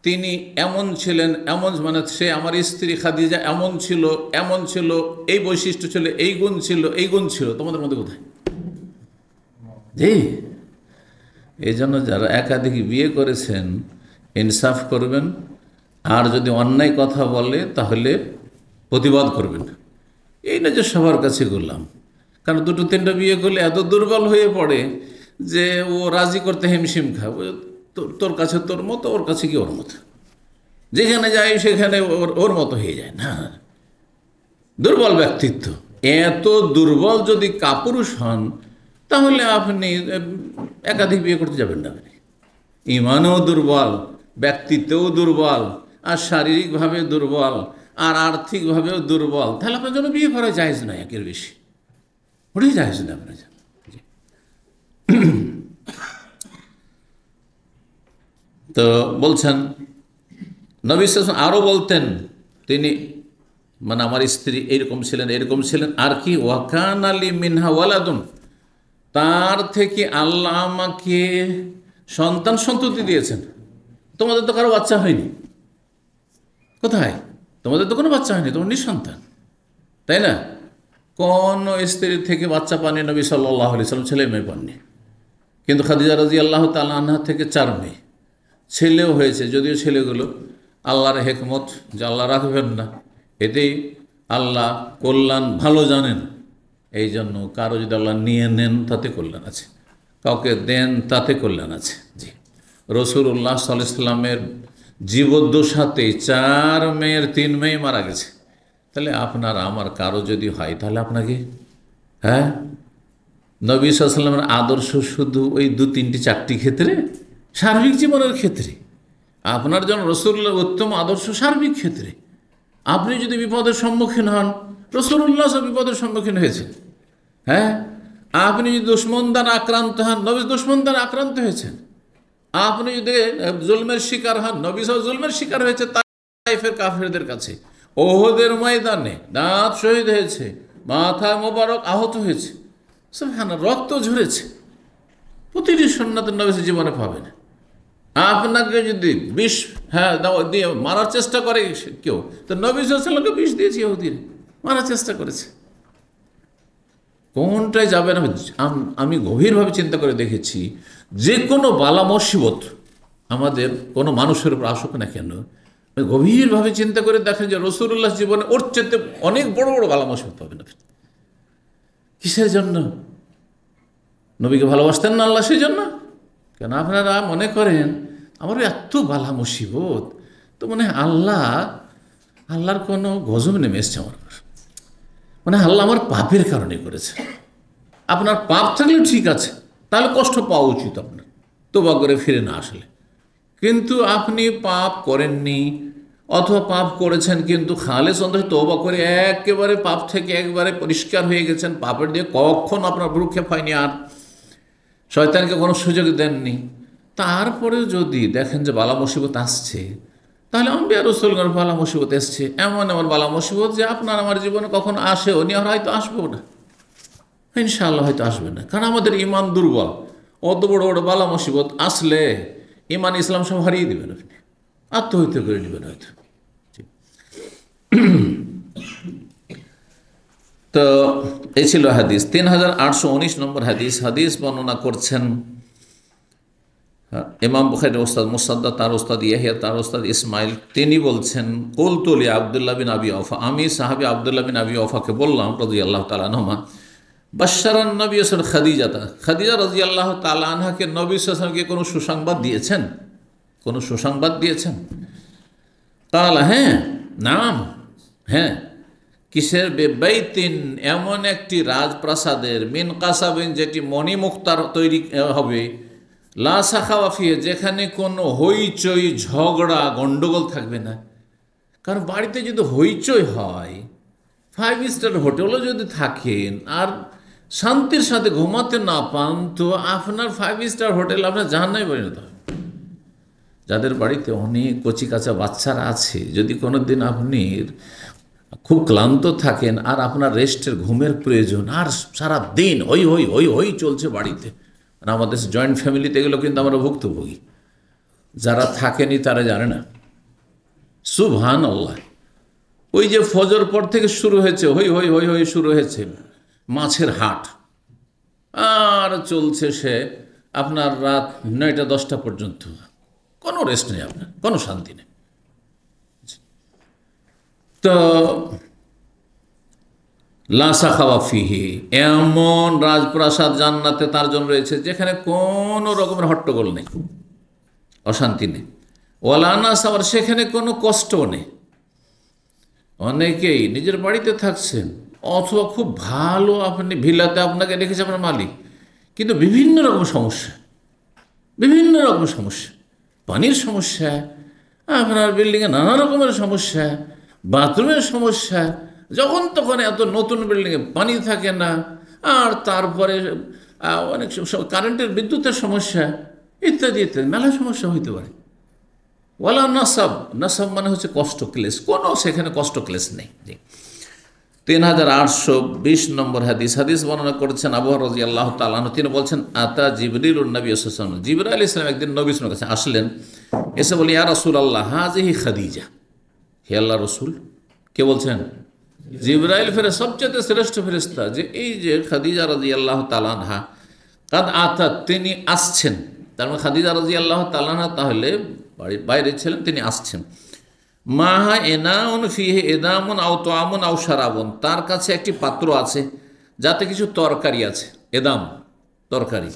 তিনি এমন ছিলেন, এমন মানে সে আমার স্ত্রী খাদিজা এমন ছিল, এমন ছিল, এই বৈশিষ্ট্য ছিল, এই গুণ ছিল, এই গুণ ছিল, তোমাদের মধ্যে কোথায়? জি, এই জন্য যারা একাধিক বিয়ে করেছেন ইনসাফ করবেন, আর যদি অন্যায় কথা বলে তাহলে প্রতিবাদ করবেন। এই না যে সবার কাছে করলাম, কারণ দুটো তিনটা বিয়ে করলে এত দুর্বল হয়ে পড়ে যে ও রাজি করতে হিমশিম খায়, তোর কাছে তোর মতো, ওর কাছে কি ওর মতো, যেখানে যায় সেখানে ওর মতো হয়ে যায়। না, দুর্বল ব্যক্তিত্ব। এত দুর্বল যদি কাপুরুষ হন তাহলে আপনি একাধিক বিয়ে করতে যাবেন না। আপনি ইমানও দুর্বল, ব্যক্তিত্বও দুর্বল, আর শারীরিকভাবে দুর্বল, আর আর্থিকভাবেও দুর্বল, তাহলে আপনার জন্য বিয়ে করা জায়েজ নয়, একের বেশি ওটাই জায়েজ না আপনার জন্য। তো বলছেন নবী সাল্লাল্লাহু আলাইহি ওয়াসাল্লাম আরও বলতেন, তিনি মানে আমার স্ত্রী এইরকম ছিলেন, এরকম ছিলেন, আর কি ওয়াকান আলী মিনহা ওয়ালাদুন, তার থেকে আল্লাহ আমাকে সন্তান সন্ততি দিয়েছেন। তোমাদের তো কারো বাচ্চা হয়নি, কোথায়? তোমাদের তো কোনো বাচ্চা হয়নি, তোমার নিঃসন্তান, তাই না? কোন স্ত্রীর থেকে বাচ্চা পাননি নবী সাল্লাল্লাহু আলাইহি ওয়াসাল্লাম, ছেলে মেয়ে পাননি। কিন্তু খাদিজা রাদিয়াল্লাহু তাআলা আনহা থেকে 4 মেয়ে, ছেলেও হয়েছে, যদিও ছেলেগুলো আল্লাহর হেকমত যে আল্লাহ রাখবেন না, এতেই আল্লাহ কল্যাণ ভালো জানেন। এই জন্য কারো যদি আল্লাহ নিয়ে নেন তাতে কল্যাণ আছে, কাউকে দেন তাতে কল্যাণ আছে। জি, রাসূলুল্লাহ সাল্লাল্লাহু আলাইহি ওয়াসাল্লামের জীবদ্দশাতে 4 মেয়ের 3 মেয়ে মারা গেছে। তাহলে আপনার আমার কারো যদি হয় তাহলে আপনাকে, হ্যাঁ, নবী সাল্লাল্লাহু আলাইহি ওয়াসাল্লামের আদর্শ শুধু ওই 2-3টি 4টি ক্ষেত্রে? সার্বিক জীবনের ক্ষেত্রে আপনার জন্য রাসূলুল্লাহর উত্তম আদর্শ সার্বিক ক্ষেত্রে। আপনি যদি বিপদের সম্মুখীন হন, রাসূলুল্লাহ সব বিপদের সম্মুখীন হয়েছেন। হ্যাঁ, আপনি যদি দুশমন দ্বারা আক্রান্ত হন, নবী দুশমন দ্বারা আক্রান্ত হয়েছেন। আপনি যদি জুলমের শিকার হন, নবী সব জুলমের শিকার হয়েছে তাইফের কাফেরদের কাছে, ওহদের ময়দানে দাঁত শহীদ হয়েছে, মাথা মোবারক আহত হয়েছে, সুবহানাল্লাহ, রক্ত ঝরেছে। প্রতিটি সুন্নাতের নবী জীবনে পাবে না। আপনাকে যদি বিষ দিয়ে মারার চেষ্টা করে কেউ, তো নবী সাল্লাল্লাহু আলাইহি ওয়াসাল্লামকে বিষ দিয়েছে, ইহুদিরা মারার চেষ্টা করেছে। কোনটায় যাবে না? আমি গভীরভাবে চিন্তা করে দেখেছি, যে কোনো বালা মুসিবত আমাদের কোনো মানুষের উপর আসুক না কেন, গভীরভাবে চিন্তা করে দেখেন যে রাসূলুল্লাহ জীবনে ওর চেয়ে অনেক বড় বড় বালা মুসিবত পাবেন আপনি। কিসের জন্য? নবীকে ভালোবাসতেন না আল্লাহ, সেই জন্য? কেন আপনারা মনে করেন আমার এত বালা মুসিবত, তো মনে হয় আল্লাহর কোনো গজব নেমে এসছে আমার উপর, মানে আল্লাহ আমার পাপের কারণে করেছে। আপনার পাপ থাকলে ঠিক আছে, তাহলে কষ্ট পাওয়া উচিত আপনার, তওবা করে ফিরে না আসলে। কিন্তু আপনি পাপ করেননি, অথবা পাপ করেছেন কিন্তু খালেস অন্তরে তওবা করে একেবারে পাপ থেকে একবারে পরিষ্কার হয়ে গেছেন, পাপের দিয়ে কখনো আপনার ভ্রুক্ষেপ হয়নি, আর শয়তানকে কোনো সুযোগ দেননি, তারপরেও যদি দেখেন যে বালা মুসিবত আসছে, তাহলে আম্বিয়া রাসূলগণের বালা মুসিবত এসছে, এমন এমন বালা মুসিবত যে আপনার আমার জীবনে কখনো আসেও নি, আর হয়তো আসবেও না, ইনশাআল্লাহ হয়তো আসবে না, কারণ আমাদের ইমান দুর্বল। অত বড় বড় বালা মুসিবত আসলে ইমান ইসলাম সব হারিয়ে দেবেন আপনি। আত্মহত্যা করে নেবেন হয়তো। তো এই ছিল হাদিস। 3819 নম্বর হাদিস। হাদিস বর্ণনা করছেন ইমাম বুখারীর ওস্তাদ মুসাদ্দাদ, তার ওস্তাদ ইয়াহিয়া, তার ওস্তাদ ইসমাইল। তিনি বলছেন, কুলতু লি আব্দুল্লাহ বিন আবি আওফা, আমি সাহাবী আব্দুল্লাহ বিন আবি আওফাকে বললাম রাদিয়াল্লাহু তাআলা আনহুমা, বাশশারান নবী সাল্লাল্লাহু খাদিজাতা, খাদিজা রাদিয়াল্লাহু তাআলা আনহাকে নবী সাল্লাল্লাহু আলাইহি ওয়াসাল্লামকে কোনো সুসংবাদ দিয়েছেন? কোনো সুসংবাদ দিয়েছেন? কালা, হ্যাঁ, নাম, হ্যাঁ। কিসের? বেবাইতিন, এমন একটি রাজপ্রাসাদের, মিন কাসাবিন, যেটি মণিমুক্তার তৈরি হবে, লা সাখাওয়া ফিহে, যেখানে কোনো হইচই ঝগড়া গন্ডগোল থাকবে না। কারণ বাড়িতে যদি হইচই হয়, 5 স্টার হোটেলও যদি থাকেন আর শান্তির সাথে ঘুমাতে না পান, তো আপনার 5 স্টার হোটেল আপনার জাহান্নামে পরিণত হবে। যাদের বাড়িতে অনেক কচি কাঁচা বাচ্চারা আছে, যদি কোনো দিন আপনি খুব ক্লান্ত থাকেন আর আপনার রেস্টের ঘুমের প্রয়োজন, আর সারা দিন হই হই হই হই চলছে বাড়িতে, আর আমাদের জয়েন্ট ফ্যামিলিতে এগুলো কিন্তু আমরা ভুক্তভোগী, যারা থাকেনি তারা জানে না। সুবহানাল্লাহ। ওই যে ফজর পর থেকে শুরু হয়েছে, হই হই হই হই শুরু হয়েছে, মাছের হাট, আর চলছে সে আপনার রাত 9টা-10টা পর্যন্ত, কোনো রেস্ট নেই, আপনার কোনো শান্তি নেই। তো লা সাখাওয়া ফিহি, এমন রাজপ্রাসাদ জান্নাতে তার জন্য রয়েছে যেখানে কোনো রকমের হট্টগোল নেই, অশান্তি নেই। ওয়ালা নাস, আবার সেখানে কোনো কষ্টও নেই। অনেকেই নিজের বাড়িতে থাকছেন অথবা খুব ভালো আপনি ভিলাতে আপনাকে রেখেছে আপনার মালিক, কিন্তু বিভিন্ন রকম সমস্যা, বিভিন্ন রকম সমস্যা, পানির সমস্যা, আপনার বিল্ডিংয়ে নানা রকমের সমস্যা, বাথরুমের সমস্যা, যখন তখন এত নতুন বিল্ডিংয়ে পানি থাকে না, আর তারপরে অনেক কারেন্টের বিদ্যুতের সমস্যা, ইত্যাদি ইত্যাদি মেলা সমস্যা হইতে পারে। ওয়ালা নাসাব, নাসাব মানে হচ্ছে কষ্ট ক্লেশ, কোনো সেখানে কষ্ট ক্লেশ নেই। 3820 নম্বর হাদিস। হাদিস বর্ণনা করেছেন আবু হুরায়রা রাদিয়াল্লাহু তাআলা আনহু। তিনি বলছেন, আতা জিবরিলুন নবী সাল্লাল্লাহু আলাইহি ওয়াসাল্লাম, জিবরাইল আলাইহিস সালাম একদিন নবী সাল্লাল্লাহু আলাইহি ওয়াসাল্লামের কাছে আসলেন, এসে বলে, ইয়া রাসূলুল্লাহ হাযিহি খাদিজা, হে আল্লাহর রাসূল। কে বলছেন? জিবরাইল, ফেরেশতা, সবচেয়ে শ্রেষ্ঠ ফেরেশতা, যে এই যে খাদিজা রাদিয়াল্লাহু তাআলা আনহা, কাদ আতাত, তিনি আসছেন। তার মানে খাদিজা রাদিয়াল্লাহু তাআলা আনহা তাহলে বাড়ির বাইরে ছিলেন, তিনি আসছেন। মাহা এনাউন ফিহে এদামুন আও তোয়ামুন আও শারাবুন, তার কাছে একটি পাত্র আছে যাতে কিছু তরকারি আছে, এদাম তরকারি,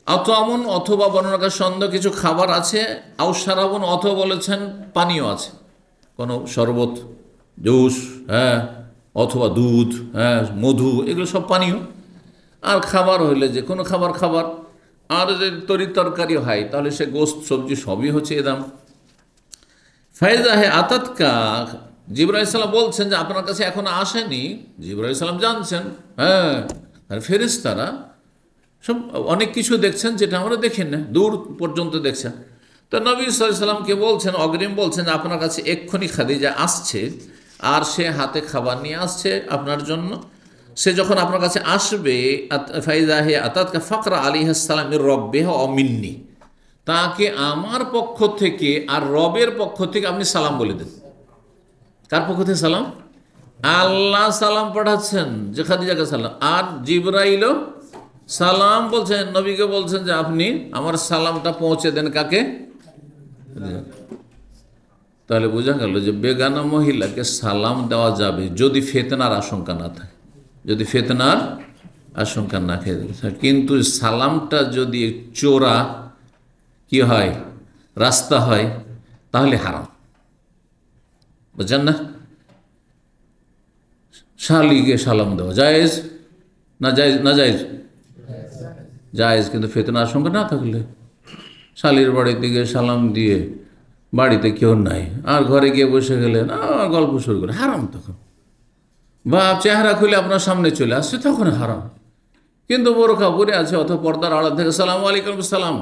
আও তোয়ামুন অথবা বর্ণনাকার সন্দেহ কিছু খাবার আছে, আও শারাবুন অথবা বলেছেন পানীয় আছে, কোনো শরবত, জুস, হ্যাঁ, অথবা দুধ, হ্যাঁ, মধু, এগুলো সব পানীয়। আর খাবার হইলে যে কোনো খাবার, খাবার। আর যদি তরি তরকারি হয় তাহলে সে গোস্ত, সবজি সবই হচ্ছে এদাম। ফায়দা হে আতাতকা, জিবরাইল সালাম বলছেন যে আপনার কাছে এখন আসেনি। জিবরাইল সালাম জানছেন, হ্যাঁ, আর ফেরেশতারা সব অনেক কিছু দেখছেন যেটা আমরা দেখি না, দূর পর্যন্ত দেখছেন। তো নবী সাল্লাল্লাহু আলাইহি ওয়াসাল্লামকে বলছেন, অগ্রিম বলছেন, আপনার কাছে এক্ষুনি খাদিজা আসছে, আর সে হাতে খাবার নিয়ে আসছে আপনার জন্য। সে যখন আপনার কাছে আসবে, ফাইজা হে আতাতকা ফাকরা আলাইহিস সালাম রব্বিহা ও মিন্নি, তাকে আমার পক্ষ থেকে আর রবের পক্ষ থেকে আপনি সালাম বলে দেন। কার পক্ষ থেকে সালাম? আল্লাহ সালাম পাঠাচ্ছেন যে খাদিজাকে সালাম, আর জিবরাইলও সালাম বলছেন, নবীকে বলছেন যে আপনি আমার সালামটা পৌঁছে দেন। কাকে? তাহলে বোঝা গেল যে বেগানা মহিলাকে সালাম দেওয়া যাবে যদি ফিতনার আশঙ্কা না থাকে, যদি ফিতনার আশঙ্কা না থাকে। কিন্তু সালামটা যদি চোরা কি হয়, রাস্তা হয়, তাহলে হারাম। বুঝছেন না? শালিকে সালাম দেওয়া জায়েজ না? জায়েজ না? জায়েজ, জায়েজ, কিন্তু ফিতনার আশঙ্কা না থাকলে। শালির বাড়িতে গিয়ে সালাম দিয়ে বাড়িতে কেউ নাই, আর ঘরে গিয়ে বসে গেলেন, আর গল্প শুরু করে, হারাম তখন। বা চেহারা খুলে আপনার সামনে চলে আসছে, তখন হারাম। কিন্তু বোরখা পরে আছে অথবা পর্দার আড়াল থেকে সালাম আলাইকুম সালাম,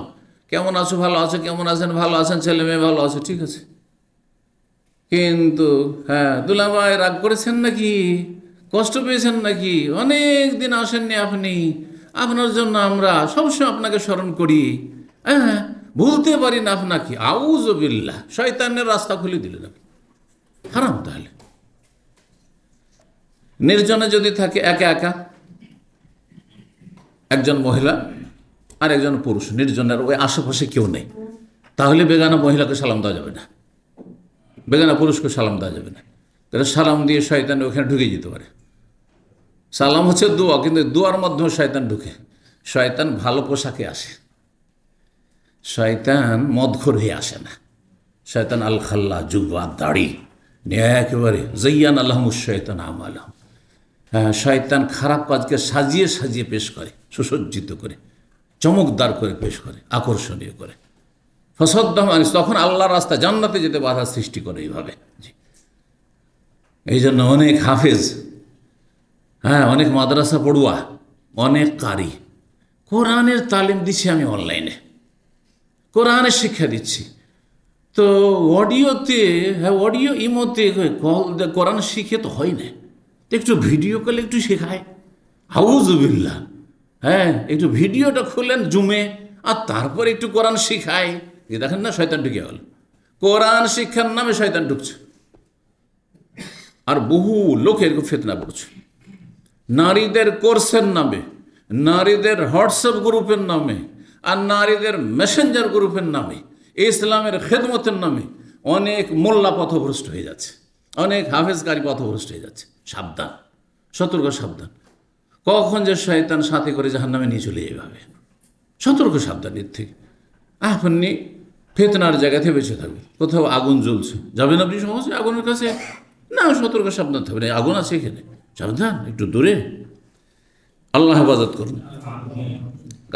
কেমন আছো, ভালো আছো, কেমন আছেন, ভালো আছেন, ছেলে মেয়ে ভালো আছে, ঠিক আছে। কিন্তু হ্যাঁ, দুলাভাই রাগ করেছেন নাকি, কষ্ট পেয়েছেন নাকি, অনেক দিন আসেননি আপনি, আপনার জন্য আমরা সবসময় আপনাকে স্মরণ করি, হ্যাঁ, ভুলতে পারি না আপনাকে, আউযু বিল্লাহ, শয়তানের রাস্তা খুলে দিলেন আপনি, হারাম। তাহলে নির্জনে যদি থাকে একা একা, একজন মহিলা আর একজন পুরুষ, নির্জনের ওই আশেপাশে কেউ নেই, তাহলে বেগানা মহিলাকে সালাম দেওয়া যাবে না, বেগানা পুরুষকে সালাম দেওয়া যাবে না। তাহলে সালাম দিয়ে শয়তান ওখানে ঢুকে যেতে পারে। সালাম হচ্ছে দোয়া, কিন্তু দোয়ার মাধ্যমে শয়তান ঢুকে। শয়তান ভালো পোশাকে আসে, শয়তান মদখোর হয়ে আসে না। শয়তান আল খাল্লা, জুব্বা, দাড়ি নিয়ে একেবারে জাইয়ান আল্লাহমুশ শয়তান আমালাহম। হ্যাঁ, শয়তান খারাপ কাজকে সাজিয়ে সাজিয়ে পেশ করে, সুসজ্জিত করে, চমকদার করে পেশ করে, আকর্ষণীয় করে। ফসদ্দাম, তখন আল্লাহর রাস্তা জান্নাতে যেতে বাধা সৃষ্টি করে এইভাবে। এই জন্য অনেক হাফেজ, হ্যাঁ, অনেক মাদ্রাসা পড়ুয়া, অনেক কারি, কোরআনের তালিম দিচ্ছি আমি অনলাইনে, কোরআনের শিক্ষা দিচ্ছি। তো অডিওতে, হ্যাঁ, অডিও ইমোতে কল কোরআন শিখে তো হয় না, একটু ভিডিও কলে একটু শেখায়, আউযু বিল্লাহ। হ্যাঁ, একটু ভিডিওটা খুলেন জুমে, আর তারপর একটু কোরআন শিখায়। দেখেন না, শয়তান ঢুকে গেল, কোরআন শিক্ষার নামে শয়তান ঢুকছে। আর বহু লোক এরকম ফিতনা পড়ছে, নারীদের কোর্সের নামে, নারীদের হোয়াটসঅ্যাপ গ্রুপের নামে, আর নারীদের মেসেঞ্জার গ্রুপের নামে, ইসলামের খেদমতের নামে অনেক মোল্লা পথভ্রষ্ট হয়ে যাচ্ছে, অনেক হাফেজকারী পথভ্রষ্ট হয়ে যাচ্ছে। সাবধান, সতর্ক, সাবধান। কখন যে শয়তান সাথে করে জাহান্নামে নিয়ে চলে যাবে, সতর্ক, সাবধান। এর থেকে আপনি ফিতনার জায়গা থেকে বেঁচে থাকবেন। কোথাও আগুন জ্বলছে, যাবেন আপনি সহজে আগুনের কাছে না, সতর্ক সাবধান থাকবেন। আগুন আছে এখানে, সাবধান, একটু দূরে। আল্লাহ হেফাজত করুন।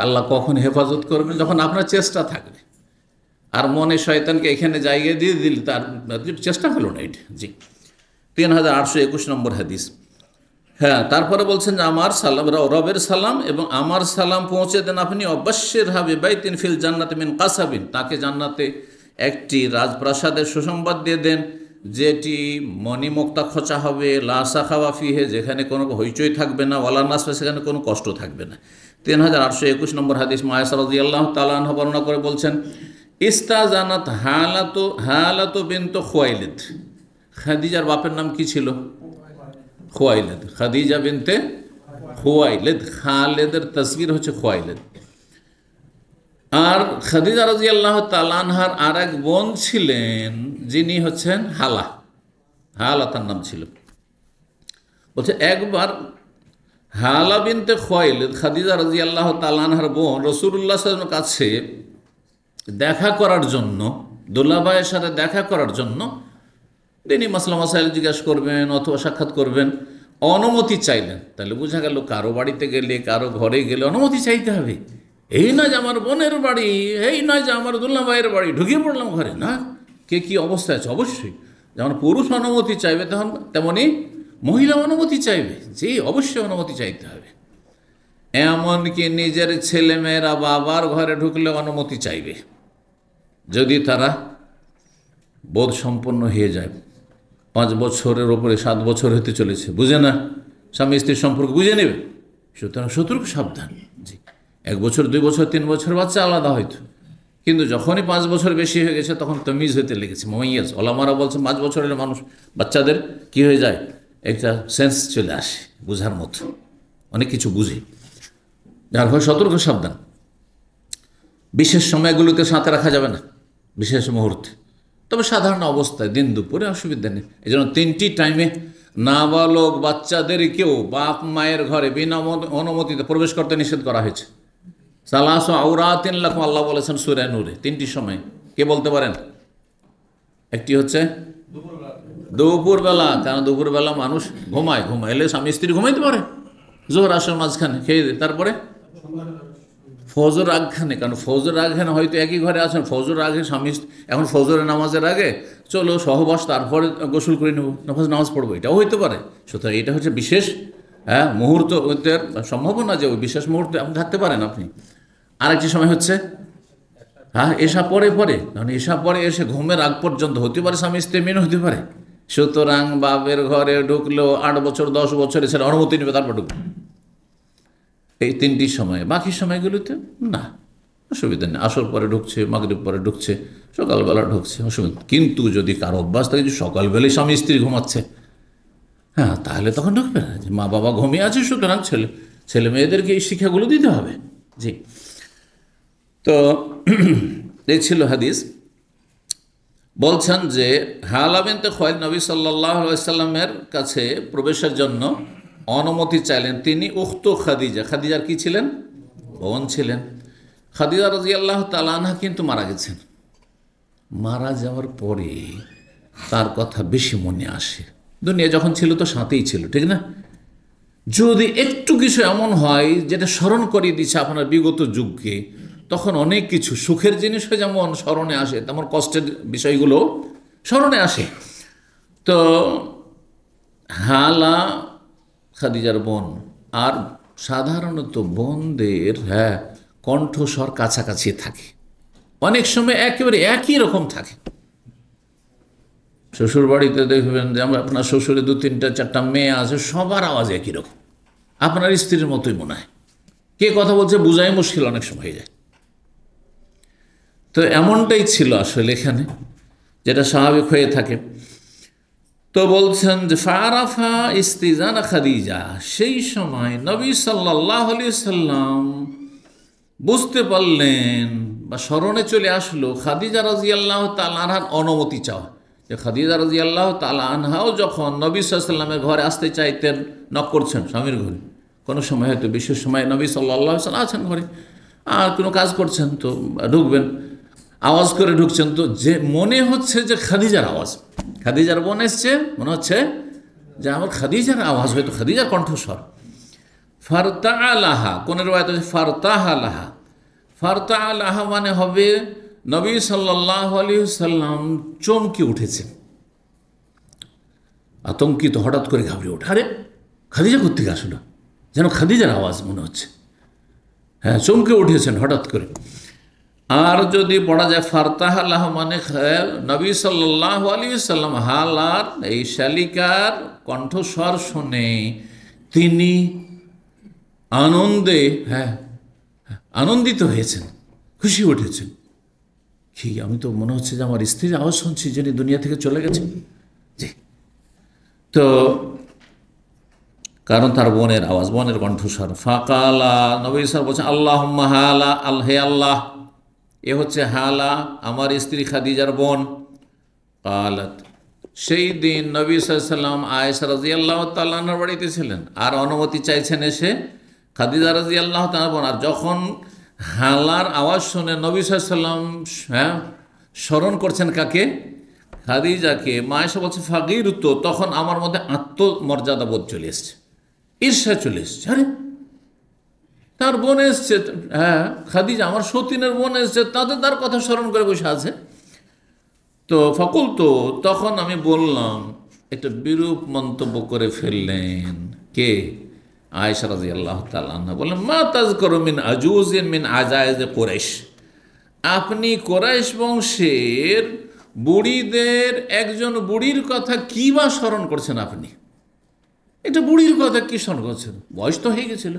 আল্লাহ কখন হেফাজত করবেন? যখন আপনার চেষ্টা থাকবে। আর মনে শয়তানকে এখানে জায়গা দিয়ে দিল, তার চেষ্টা হলো না এটা। জি, 3821 নম্বর হাদিস। হ্যাঁ, তারপরে বলছেন যে আমার সালাম, রবের সালাম এবং আমার সালাম পৌঁছে দেন আপনি, অবশ্যের হবে বাইতিন ফিল জান্নাতে মিন কাসাবিন, তাকে জান্নাতে একটি রাজপ্রাসাদের সুসংবাদ দিয়ে দেন, যেটি মণিমুক্তা খোঁচা হবে, লাসা খাওয়া ফিহে, যেখানে কোনো হইচই থাকবে না, ওয়ালা নাসফা, সেখানে কোনো কষ্ট থাকবে না। 3821 নম্বর হাদিস। মায়েশা রাদিয়াল্লাহু তাআলা আনহা বর্ণনা করে বলছেন, ইস্তাজানাত হালাতু বিনত খুয়াইলিদ। খাদিজার বাপের নাম কি ছিল? খুয়াইলিদ। খাদিজা বিনতে খুয়াইলিদ, খালেদের তাসগীর হচ্ছে খুয়াইলিদ। আর খাদিজা রাদিয়াল্লাহু তাআলা আনহার আর এক বোন ছিলেন, যিনি হচ্ছেন হালা, হালা তার নাম ছিল। বলছে একবার হালা বিনতে খুয়াইলিদ, খাদিজা রাদিয়াল্লাহু তাআলা আনহার বোন, রাসূলুল্লাহ সাল্লাল্লাহু আলাইহি ওয়াসাল্লামের কাছে দেখা করার জন্য, দুলাভাইয়ের সাথে দেখা করার জন্য, তিনি মাসলা মাসাইল জিজ্ঞাসা করবেন অথবা সাক্ষাৎ করবেন, অনুমতি চাইলেন। তাহলে বোঝা গেল কারো বাড়িতে গেলে, কারো ঘরে গেলে অনুমতি চাইতে হবে। এই নয় যে আমার বোনের বাড়ি, এই নয় যে আমার দুলাভাইয়ের বাড়ি, ঢুকিয়ে পড়লাম ঘরে, না। কে কী অবস্থায় আছে, অবশ্যই যেমন পুরুষ অনুমতি চাইবে তখন তেমনি মহিলা অনুমতি চাইবে, যে অবশ্যই অনুমতি চাইতে হবে। এমনকি নিজের ছেলেমেয়েরা বাবার ঘরে ঢুকলে অনুমতি চাইবে, যদি তারা বোধ সম্পন্ন হয়ে যায়। 5 বছরের ওপরে 7 বছর হতে চলেছে, বুঝে না, স্বামী স্ত্রীর সম্পর্ক বুঝে নেবে। সুতরাং সতর্ক, সাবধান। জি, 1 বছর 2 বছর 3 বছর বাচ্চা আলাদা হয়তো, কিন্তু যখনই 5 বছর বেশি হয়ে গেছে তখন তমিজ হতে লেগেছে, মমাইয়াজ। ওলামারা বলছে 5 বছরের মানুষ, বাচ্চাদের কি হয়ে যায়, একটা সেন্স চলে আসে, বোঝার মতো, অনেক কিছু বুঝে। যার ফলে সতর্ক, সাবধান। বিশেষ সময়গুলোতে সাথে রাখা যাবে না, বিশেষ মুহূর্তে। তবে সাধারণ অবস্থায় দিন দুপুরে অসুবিধা নেই। এই জন্য 3টি টাইমে নাবালক বাচ্চাদেরকেও বাপ মায়ের ঘরে বিনা অনুমতিতে প্রবেশ করতে নিষেধ করা হয়েছে। সালাসু আওরাতিন লাকুম, আল্লাহ বলেছেন সূরা নূরে। 3টি সময় কে বলতে পারেন? একটি হচ্ছে দুপুরবেলা, কারণ দুপুরবেলা মানুষ ঘুমাইলে স্বামী স্ত্রী ঘুমাইতে পারে, জোহর আসর মাঝখানে খেয়ে দেয়। তারপরে ফজর আগখানে, কারণ ফজর আগখানে হয়তো একই ঘরে আছেন, ফজর আগে স্বামী, এখন ফজরের নামাজের আগে চলো সহবাস, তারপরে গোসল করে নেবো, নামাজ পড়বো, এটাও হইতে পারে। সুতরাং এটা হচ্ছে বিশেষ মুহূর্তের সম্ভাবনা, যে ওই বিশেষ মুহূর্তে আপনি থাকতে পারেন আপনি। আরেকটি সময় হচ্ছে এসা পরে, কারণ এসা পরে এসে ঘুমের আগ পর্যন্ত হতে পারে স্বামী স্ত্রী মেনে হতে পারে। সুতরাং বাপের ঘরে ঢুকলেও 8 বছর 10 বছরে ছেলে অনুমতি নেবে, তারপর ঢুকবে। এই 3টি সময়, বাকি সময়গুলোতে না, অসুবিধা নেই, আসর পরে ঢুকছে, মাগরিব পরে ঢুকছে, সকালবেলা ঢুকছে, অসুবিধা। কিন্তু যদি কারো অভ্যাস থাকে যে সকালবেলায় স্বামী স্ত্রী ঘুমাচ্ছে, হ্যাঁ, তাহলে তখন ঢুকবে না, যে মা বাবা ঘুমিয়ে আছে, সুতরাং ছেলে মেয়েদেরকে এই শিক্ষাগুলো দিতে হবে। জি, তো এই ছিল হাদিস। বলছেন যে হালা বিনতে খুয়াইলিদ নবী সাল্লাল্লাহু আলাইহি সাল্লামের কাছে প্রবেশের জন্য অনুমতি চাইলেন। তিনি উখতু খাদিজা, খাদিজার কি ছিলেন? বোন ছিলেন। খাদিজা রাদিয়াল্লাহু তাআলা আনহা কিন্তু মারা গেছেন। মারা যাওয়ার পরে তার কথা বেশি মনে আসে। দুনিয়া যখন ছিল তো সাথেই ছিল, ঠিক না? যদি একটু কিছু এমন হয় যেটা স্মরণ করিয়ে দিচ্ছে আপনার বিগত যুগকে, তখন অনেক কিছু সুখের জিনিসও যেমন স্মরণে আসে, তেমন কষ্টের বিষয়গুলো স্মরণে আসে। তো হালা খাদিজার বোন, আর সাধারণত বোনদের কণ্ঠস্বর কাছাকাছি থাকে, অনেক সময় একেবারে একই রকম থাকে। শ্বশুর বাড়িতে দেখবেন যে আপনার শ্বশুরের 2-3-4টা মেয়ে আছে, সবার আওয়াজ একই রকম, আপনার স্ত্রীর মতোই মনে হয়। কে কথা বলছে বোঝাই মুশকিল অনেক সময় হয়ে যায়। তো এমনটাই ছিল আসলে এখানে, যেটা স্বাভাবিক হয়ে থাকে। তো বলছেন যে ফারাফা ইস্তিজানা খাদিজা, সেই সময় নবী সাল্লাল্লাহু আলাইহি সাল্লাম বুঝতে পারলেন বা স্মরণে চলে আসলো খাদিজা রাদিয়াল্লাহু তাআলা আনহার অনুমতি চাওয়া। যে খাদিজা রাদিয়াল্লাহু তাআলা আনহাও যখন নবী সাল্লাল্লাহু আলাইহি সাল্লামের ঘরে আসতে চাইতেন, নক করছেন স্বামীর ঘরে, কোনো সময় হয়তো বিশেষ সময় নবী সাল্লাল্লাহু আলাইহি সাল্লাম আছেন ঘরে, আর কোনো কাজ করছেন তো ঢুকবেন, আওয়াজ করে ঢুকছেন, তো যে মনে হচ্ছে যে খাদিজার আওয়াজ, খাদিজার বোন এসছে, মনে হচ্ছে যে আমার খাদিজার আওয়াজ, হয়তো খাদিজার কণ্ঠস্বর। ফারতা আলাহা, কোন রওয়ায়াত আছে ফারতাহ আলাহা, ফারতা আলাহা মানে হবে নবী সাল্লাল্লাহু আলাইহি সাল্লাম চমকে উঠেছেন, আতঙ্কিত, হঠাৎ করে ঘাবড়ে ওঠে, আরে খাদিজা কোত্থেকে আসলো, যেন খাদিজার আওয়াজ মনে হচ্ছে, হ্যাঁ, চমকে উঠেছেন হঠাৎ করে। আর যদি পড়া যায় ফারতাহ আলাহা মানে নবী সাল্লাল্লাহু আলাইহি সাল্লাম হালার এই শালিকার কণ্ঠস্বর শুনে তিনি আনন্দে আনন্দিত হয়েছেন, খুশি উঠেছেন। কি, আমি তো মনে হচ্ছে যে আমার স্ত্রীর আওয়াজ শুনছি, যিনি দুনিয়া থেকে চলে গেছেন। জি, তো কারণ তার বোনের আওয়াজ, বোনের কণ্ঠস্বর। ফাকালা, নবী সাল্লাল্লাহু বলছেন আল্লাহুম্মা হালা, হে আল্লাহ, এ হচ্ছে হালা, আমার স্ত্রী খাদিজার বোন। কালাত, সেই দিন নবী সাল্লাল্লাহু আলাইহি সাল্লাম আয়েশা রাদিয়াল্লাহু তাআলা আনহার বাড়িতে ছিলেন, আর অনুমতি চাইছেন এসে খাদিজা রাদিয়াল্লাহু তাআলা বোন। আর যখন হালার আওয়াজ শুনে নবী সাল্লাল্লাহু আলাইহি সাল্লাম স্মরণ করছেন কাকে? খাদিজাকে। মা আয়েশা বলছে ফাগির, তো তখন আমার মধ্যে আত্মমর্যাদা বোধ চলে এসছে, ঈর্ষা চলে এসছে, আরে তার বোন এসছে, খাদিজা আমার সতীনের বোন এসছে, তার কথা স্মরণ করে বসে আছে। তো ফকুল, তো তখন আমি বললাম, একটা বিরূপ মন্তব্য করে ফেললেন কে? আয়েশা রাদিয়াল্লাহু তাআলা আনহা বললেন, মা তাযকুরু মিন আজুজিন মিন আজাইজ কুরাইশ, আপনি কুরাইশ বংশের বুড়িদের একজন বুড়ির কথা কি বা স্মরণ করছেন? আপনি একটা বুড়ির কথা কি স্মরণ করছেন? বয়স তো হয়ে গেছিল,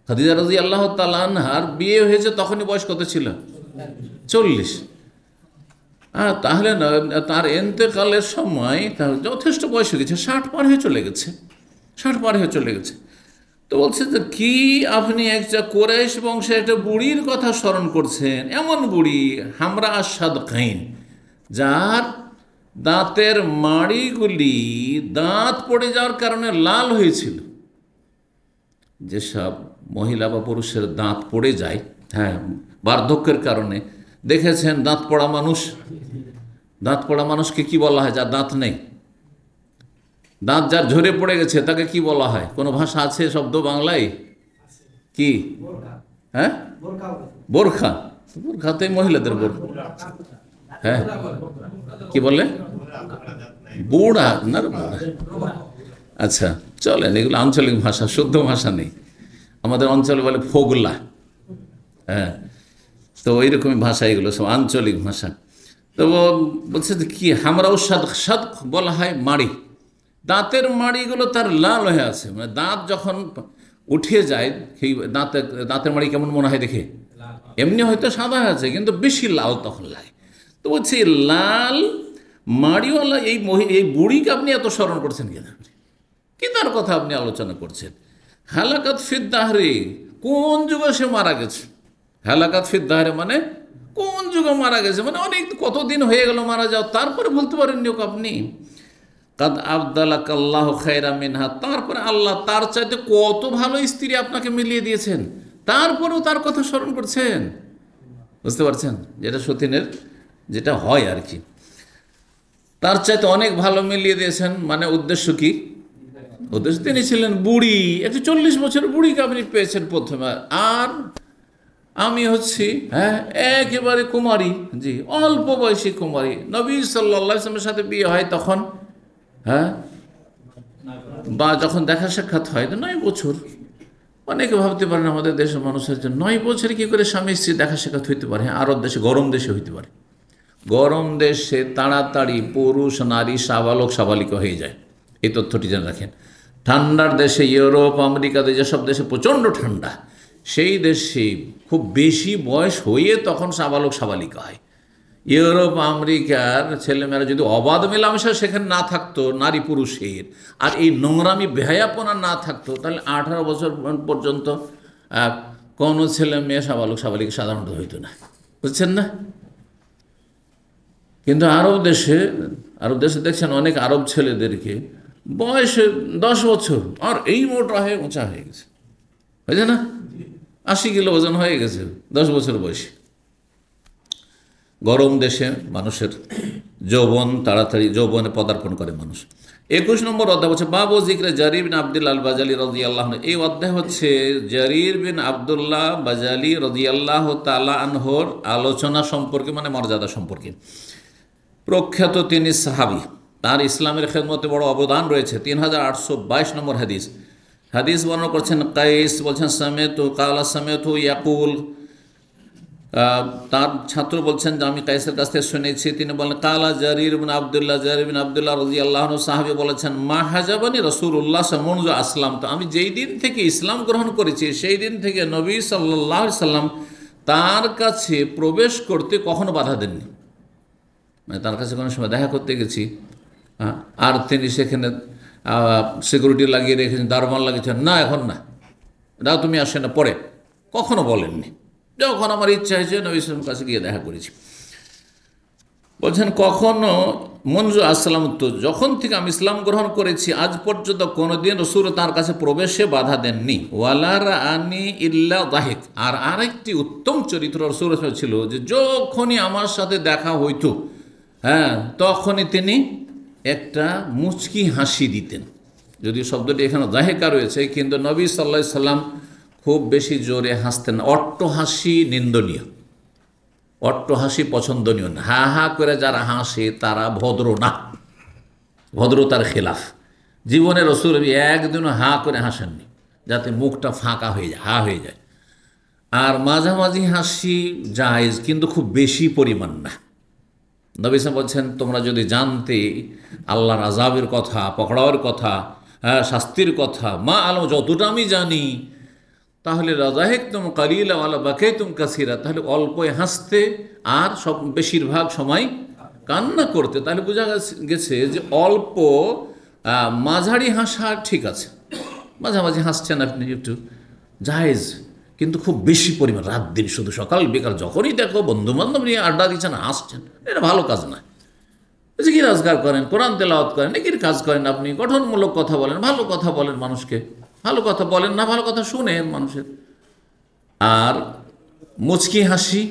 খাদিজা রাদিয়াল্লাহু তাআলা আনহার বিয়ে হয়েছে তখনই বয়স কত ছিল? 40। তাহলে তার এন্তেকালের সময় তার যথেষ্ট বয়স হয়ে গেছে, 60 পার হয়ে চলে গেছে, 60 পার হয়ে চলে গেছে। তো বলছে যে কি, আপনি একটা কুরাইশ বংশের একটা বুড়ির কথা স্মরণ করছেন, এমন বুড়ি হামরা সাদকাইন, যার দাঁতের মাড়িগুলি দাঁত পড়ে যাওয়ার কারণে লাল হয়েছিল। যেসব মহিলা বা পুরুষের দাঁত পড়ে যায়, বার্ধক্যের কারণে, দেখেছেন দাঁত পড়া মানুষ, দাঁত পড়া মানুষকে কি বলা হয়? যার দাঁত নেই, দাঁত যার ঝরে পড়ে গেছে, তাকে কি বলা হয়? কোনো ভাষা আছে শব্দ বাংলায়? কি? বোরখা। বোরখাতে মহিলাদের বোরখা, কি বলে? বুড়া না, আচ্ছা চলেন, এগুলো আঞ্চলিক ভাষা, শুদ্ধ ভাষা নেই। আমাদের অঞ্চলে বলে ফোগলা, তো এইরকমই ভাষা, এগুলো সব আঞ্চলিক ভাষা। তো বলছে যে কি, হামরাও সাদ বলা হয় মাড়ি, দাঁতের মাড়িগুলো তার লাল হয়ে আছে, মানে দাঁত যখন উঠে যায়, সেই দাঁতের মাড়ি কেমন মনে হয় দেখে? এমনি হয়তো সাদা আছে কিন্তু বেশি লাল তখন লাগে। তো বলছি লাল মাড়িওয়ালা এই বুড়িকে আপনি এত স্মরণ করছেন কিনা, কি তার কথা আপনি আলোচনা করছেন? হালাকাত ফিদ দাহরে, কোন যুগে সে মারা গেছে? হালাকাত ফিদ দাহরে মানে কোন যুগে মারা গেছে, মানে অনেক কতদিন হয়ে গেল মারা যাও, তারপরে বলতে পারেননি ওকে আপনি কাদ আবদালাকাল্লাহু খায়রা মিনহা, তারপরে আল্লাহ তার চাইতে কত ভালো স্ত্রী আপনাকে মিলিয়ে দিয়েছেন, তারপরেও তার কথা স্মরণ করছেন। বুঝতে পারছেন যেটা সতীনের যেটা হয় আর কি, তার চাইতে অনেক ভালো মিলিয়ে দিয়েছেন। মানে উদ্দেশ্য কি? উদ্দেশ্য তিনি ছিলেন বুড়ি, 140 বছর বুড়িকে আপনি পেয়েছেন প্রথমে, আর আমি হচ্ছি একেবারে কুমারী, জি অল্প বয়সী কুমারী। নবী সাল্লাল্লাহু আলাইহি ওয়াসাল্লামের সাথে বিয়ে হয় তখন বা যখন দেখা সাক্ষাৎ হয় তো 9 বছর। অনেকে ভাবতে পারেন আমাদের দেশের মানুষের জন্য 9 বছরে কী করে স্বামী স্ত্রী দেখা সাক্ষাৎ হইতে পারে? আরব দেশে, গরম দেশে হইতে পারে। গরম দেশে তাড়াতাড়ি পুরুষ নারী সাবালক সাবালিকা হয়ে যায়, এই তথ্যটি জেনে রাখেন। ঠান্ডার দেশে, ইউরোপ আমেরিকাতে যেসব দেশে প্রচণ্ড ঠান্ডা, সেই দেশে খুব বেশি বয়স হয়ে তখন সাবালক সাবালিকা হয়। ইউরোপ আমেরিকার ছেলেমেয়েরা যদি অবাধ মেলামেশা সেখানে না থাকতো নারী পুরুষের, আর এই নোংরামি বেহায়াপনা না থাকতো, তাহলে 18 বছর পর্যন্ত কোনো ছেলে মেয়ে সাবালক সাবালিকা সাধারণত হইতো না। বুঝছেন না? কিন্তু আরব দেশে দেখছেন অনেক আরব ছেলেদেরকে বয়সে 10 বছর আর এই মোটা হয়ে উঁচা হয়ে গেছে, বুঝছে না? 80 কিলো ওজন হয়ে গেছে 10 বছর বয়সে। গরম দেশে মানুষের যৌবন তাড়াতাড়ি যৌবনে পদার্পণ করে মানুষ। 21 নম্বর অধ্যায় হচ্ছে বাবু জিক্রে জারির বিন আবদুল্লাহ আল বাজালি রাদিয়াল্লাহু আনহু। এই অধ্যায় হচ্ছে জারির বিন আবদুল্লাহ বাজালি রাদিয়াল্লাহু তাআলা আনহুর আলোচনা সম্পর্কে, মানে মর্যাদা সম্পর্কে। প্রখ্যাত তিনি সাহাবী, তার ইসলামের খেদমতে বড় অবদান রয়েছে। 3822 নম্বর হাদিস বর্ণনা করছেন কাইস, বলছেন সামেতু ইয়াকুল, তার ছাত্র বলছেন যে আমি কাইসের কাছ থেকে শুনেছি, তিনি বলেন কালা জারির বিন আবদুল্লাহ রাদিয়াল্লাহু আনহু সাহাবী বলেছেন মা হাজাবানি রাসূলুল্লাহ মুনযু আসলাম, তো আমি যেই দিন থেকে ইসলাম গ্রহণ করেছি সেই দিন থেকে নবী সাল্লাল্লাহু আলাইহি সাল্লাম তার কাছে প্রবেশ করতে কখনো বাধা দেননি। মানে তার কাছে কোনো সময় দেখা করতে গেছি আর তিনি সেখানে সিকিউরিটি লাগিয়ে রেখেছেন, দারোয়ান লাগিয়েছেন, না এখন না, দাও তুমি আসে না, পরে, কখনো বলেননি। যখন আমার ইচ্ছা হয়েছে নবী ইসলামের কাছে গিয়ে দেখা করেছি। বলছেন কখনো মঞ্জু আসসালাম, তো যখন থেকে আমি ইসলাম গ্রহণ করেছি আজ পর্যন্ত কোনোদিন রাসূল তার কাছে প্রবেশে বাধা দেননি। ওয়ালার আনি ইল্লা দাহিক, আর আরেকটি উত্তম চরিত্র রাসূল ছিল যে যখনই আমার সাথে দেখা হইতো তখনই তিনি একটা মুচকি হাসি দিতেন। যদিও শব্দটি এখানে দাহেকা রয়েছে, কিন্তু নবী সাল্লাল্লাহু আলাইহি সাল্লাম খুব বেশি জোরে হাসতেন না। অট্ট হাসি নিন্দনীয়, অট্ট হাসি পছন্দনীয় না। হা হা করে যারা হাসে তারা ভদ্র না, ভদ্রতার খেলাফ। জীবনে রাসূল একদিনও হা করে হাসেননি, যাতে মুখটা ফাঁকা হয়ে যায়, হা হয়ে যায়। আর মাঝামাঝি হাসি জায়েজ, কিন্তু খুব বেশি পরিমাণ না। নবী সাল্লাল্লাহু আলাইহি ওয়াসাল্লাম বলছেন তোমরা যদি জানতে আল্লাহর আযাবের কথা, পকড়াওয়ার কথা, শাস্তির কথা, মা আলম যতটা আমি জানি, তাহলে রাযাহিকতুম কালিলা ওয়ালা বাকাইতুম কাসীরা, তাহলে অল্পই হাসতে আর সব বেশিরভাগ সময় কান্না করতে। তাহলে বোঝা গেছে যে অল্প মাঝারি হাসা ঠিক আছে, মাঝামাঝি হাসছেন আপনি একটু জায়েজ, কিন্তু খুব বেশি পরিমাণ রাত দিন শুধু সকাল বিকাল যখনই দেখো বন্ধুবান্ধব নিয়ে আড্ডা দিচ্ছেন হাসছেন, এটা ভালো কাজ না। জিকির আজকার করেন, কোরআন তেলাওয়াত করেন, নেকির কাজ করেন, আপনি গঠনমূলক কথা বলেন, ভালো কথা বলেন, মানুষকে ভালো কথা বলেন না, ভালো কথা শুনেন মানুষের। আর মুচকি হাসি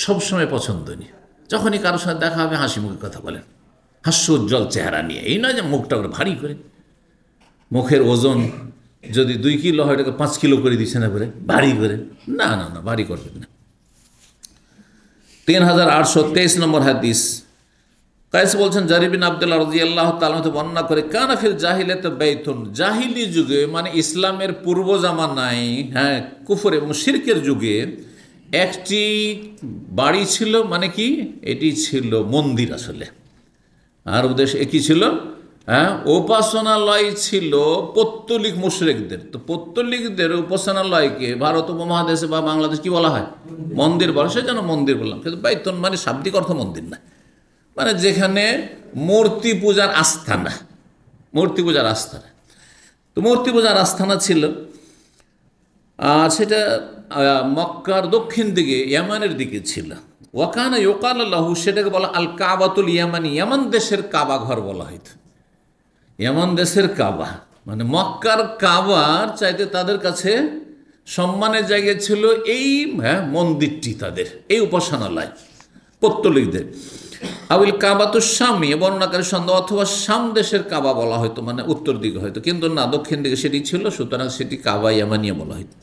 সবসময় পছন্দনীয়। যখনই কারোর সাথে দেখা হবে হাসি মুখে কথা বলেন, হাস্যোজ্জ্বল চেহারা নিয়ে। এই নয় যে মুখটা করে ভারী করে, মুখের ওজন যদি 2 কিলো হয় এটাকে 5 কিলো করে দিচ্ছে না করে ভারী করে, না না না, ভারী করবেন না। 3823 নম্বর হাদিস, কায়েস বলছেন জারির বিন আবদুল্লাহ রাদিয়াল্লাহু তাআলা বর্ণনা করে কানা ফিল জাহিলিয়াতি বাইতুন, জাহিলি যুগে মানে ইসলামের পূর্ব জামানায়, কুফর এবং শিরকের যুগে একটি বাড়ি ছিল, মানে কি এটি ছিল মন্দির। আসলে আরব দেশে একই ছিল হ্যাঁ, উপাসনালয় ছিল পৌত্তলিক মুশরিকদের। তো পৌত্তলিকদের উপাসনালয়কে ভারত উপমহাদেশে বা বাংলাদেশ কি বলা হয়? মন্দির বলা। সে যেন মন্দির বললাম, কিন্তু বাইতুন মানে শাব্দিক অর্থ মন্দির না, মানে যেখানে মূর্তি পূজার আস্থানা, মূর্তি পূজার আস্থানা। তো মূর্তি পূজার আস্থানা ছিল, আর সেটা মক্কার দক্ষিণ দিকে ইয়ামানের দিকে ছিল। ওয়াকানা ইউকাল লাহু, সেটাকে বলা আল কাবাতুল ইয়ামানি, ইয়ামান দেশের কাবা ঘর বলা হইত। ইয়ামান দেশের কাবা মানে মক্কার কাবার চাইতে তাদের কাছে সম্মানের জায়গা ছিল এই মন্দিরটি, তাদের এই উপাসনালয় পৌত্তলিকদের। আবিল কাবাতুল শামি, বর্ণনাকারী সন্দেহ, অথবা শাম দেশের কাবা বলা হয়তো, মানে উত্তর দিকে হয়তো, কিন্তু না, দক্ষিণ দিকে সেটি ছিল, সুতরাং সেটি কাবা ইয়ামানিয়া বলা হয়তো।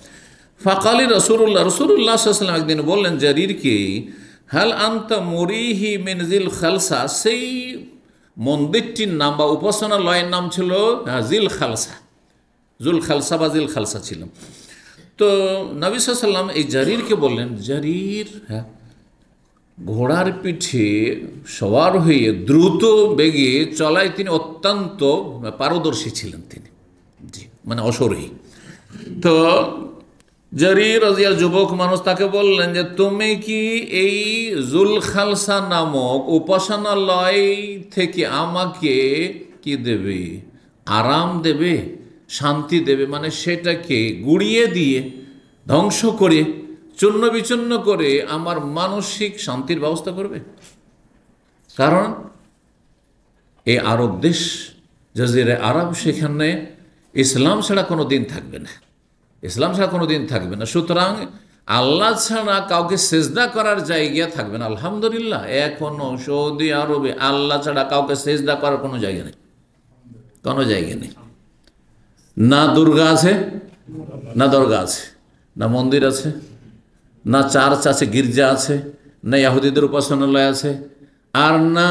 ফাকালি রসুল্লাহ সাল্লাম একদিন বললেন জারিরকে, হাল আনতা মুরিহি মিন জিল খালসা, সেই মন্দিরটির নাম বা উপাসনালয়ের নাম ছিল জিল খালসা, জুল খালসা বা জিল খালসা ছিল। তো নবী সাল্লাম এই জারিরকে বললেন, জারির, হ্যাঁ, ঘোড়ার পিঠে সওয়ার হয়ে দ্রুত বেগে চলায় তিনি অত্যন্ত পারদর্শী ছিলেন তিনি, জি, মানে অশরী। তো জারির রাজিয়াল যুবক মানুষ, তাকে বললেন যে তুমি কি এই জুল খালসা নামক উপাসনালয় থেকে আমাকে কি দেবে? আরাম দেবে, শান্তি দেবে, মানে সেটাকে গুড়িয়ে দিয়ে ধ্বংস করে চূর্ণ বিচূর্ণ করে আমার মানসিক শান্তির ব্যবস্থা করবে? কারণ এই আরব দেশ জাজিরে আরব, সেখানে ইসলাম ছাড়া কোনো দিন থাকবে না, ইসলাম ছাড়া কোনো দিন থাকবে না। সুতরাং আল্লাহ ছাড়া কাউকে সেজদা করার জায়গা থাকবে না। আলহামদুলিল্লাহ, এখনো সৌদি আরবে আল্লাহ ছাড়া কাউকে সেজদা করার কোনো জায়গা নেই, কোনো জায়গা নেই। না দুর্গা আছে, না দরগা আছে, না মন্দির আছে, না চার্চ আছে, গির্জা আছে, না ইহুদিদের উপাসনালয় আছে, আর না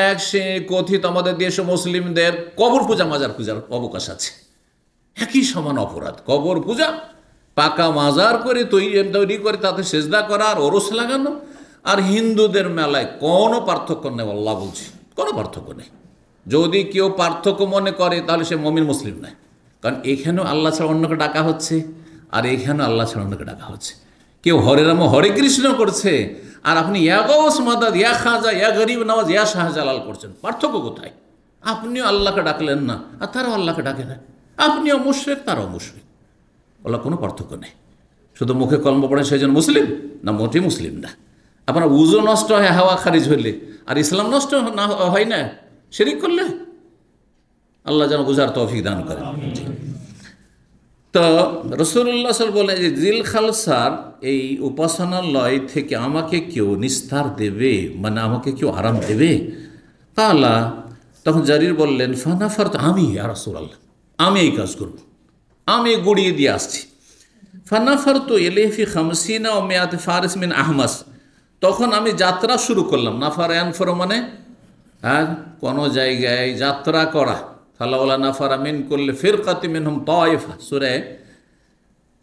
এক সে কথিত আমাদের দেশ মুসলিমদের কবর পূজা, মাজার পূজার অবকাশ আছে। একই সমান অপরাধ, কবর পূজা, পাকা মাজার করে তৈরি করে তাতে সেজদা করা আর ওরস লাগানো, আর হিন্দুদের মেলায় কোনো পার্থক্য নেই। আল্লাহ বলছি, কোনো পার্থক্য নেই। যদি কেউ পার্থক্য মনে করে তাহলে সে মুমিন মুসলিম নয়, কারণ এখানেও আল্লাহ ছাড়া অন্যকে ডাকা হচ্ছে, আর এখানেও আল্লাহ ছাড়া অন্যকে ডাকা হচ্ছে। কেউ হরে রাম হরে কৃষ্ণ করছে, আর আপনি ইয়া গৌস মাদাদ, ইয়া খাজা, ইয়া গরিব নওয়াজ, ইয়া শাহজালাল করছেন। পার্থক্য কোথায়? আপনিও আল্লাহকে ডাকলেন না, আর তারাও আল্লাহকে ডাকে না। আপনিও মুশরিক, তারাও মুশরিক, বলা কোনো পার্থক্য নেই। শুধু মুখে কলম পড়েন সেই জন্য মুসলিম না, মোটেই মুসলিম না। আপনার উজু নষ্ট হয় হাওয়া খারিজ হইলে, আর ইসলাম নষ্ট না হয় না শিরক করলে। আল্লাহ যেন বুঝার তৌফিক দান করেন। তো রাসূলুল্লাহ সাল্লাল্লাহু বলে যে জিল খালসার এই উপাসনালয় থেকে আমাকে কেউ নিস্তার দেবে, মানে আমাকে কেউ আরাম দেবে? কালা, তখন জারির বললেন, ফানাফার, তো আমি, ইয়া রাসূলুল্লাহ, আমি এই কাজ করব, আমি গড়িয়ে দিয়ে আসছি। ফানাফার তো এলেফি খামসিনা ও মেয়াত ফারিস মিন আহমাস, তখন আমি যাত্রা শুরু করলাম। নাফার আনফর মানে কোনো জায়গায় যাত্রা করা। ফালাওলা নাফারা মিন করলে ফিরকাতি মিনহুম তায়েফা, সূরা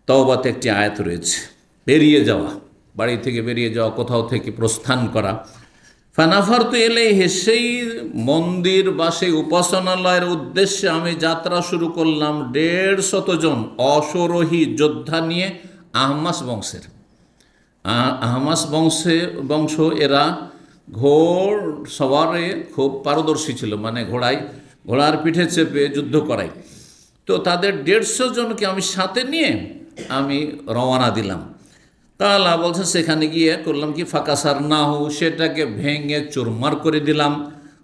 তাওবাতে একটি আয়াত রয়েছে, বেরিয়ে যাওয়া, বাড়ি থেকে বেরিয়ে যাওয়া, কোথাও থেকে প্রস্থান করা। ফানাফার তো এলেহে, সেই মন্দির বা সেই উপাসনালয়ের উদ্দেশ্যে আমি যাত্রা শুরু করলাম 150 জন অশ্বারোহী যোদ্ধা নিয়ে, আহমাস বংশের। আহমাস বংশ এরা ঘোড় সওয়ারে খুব পারদর্শী ছিল, মানে ঘোড়ার পিঠে চেপে যুদ্ধ করাই। তো তাদের 150 জনকে আমি সাথে নিয়ে আমি রওনা দিলাম। তাআলা বলছে, সেখানে গিয়ে করলাম কি, ফাকাসার নাহু, সেটাকে ভেঙে চুরমার করে দিলাম।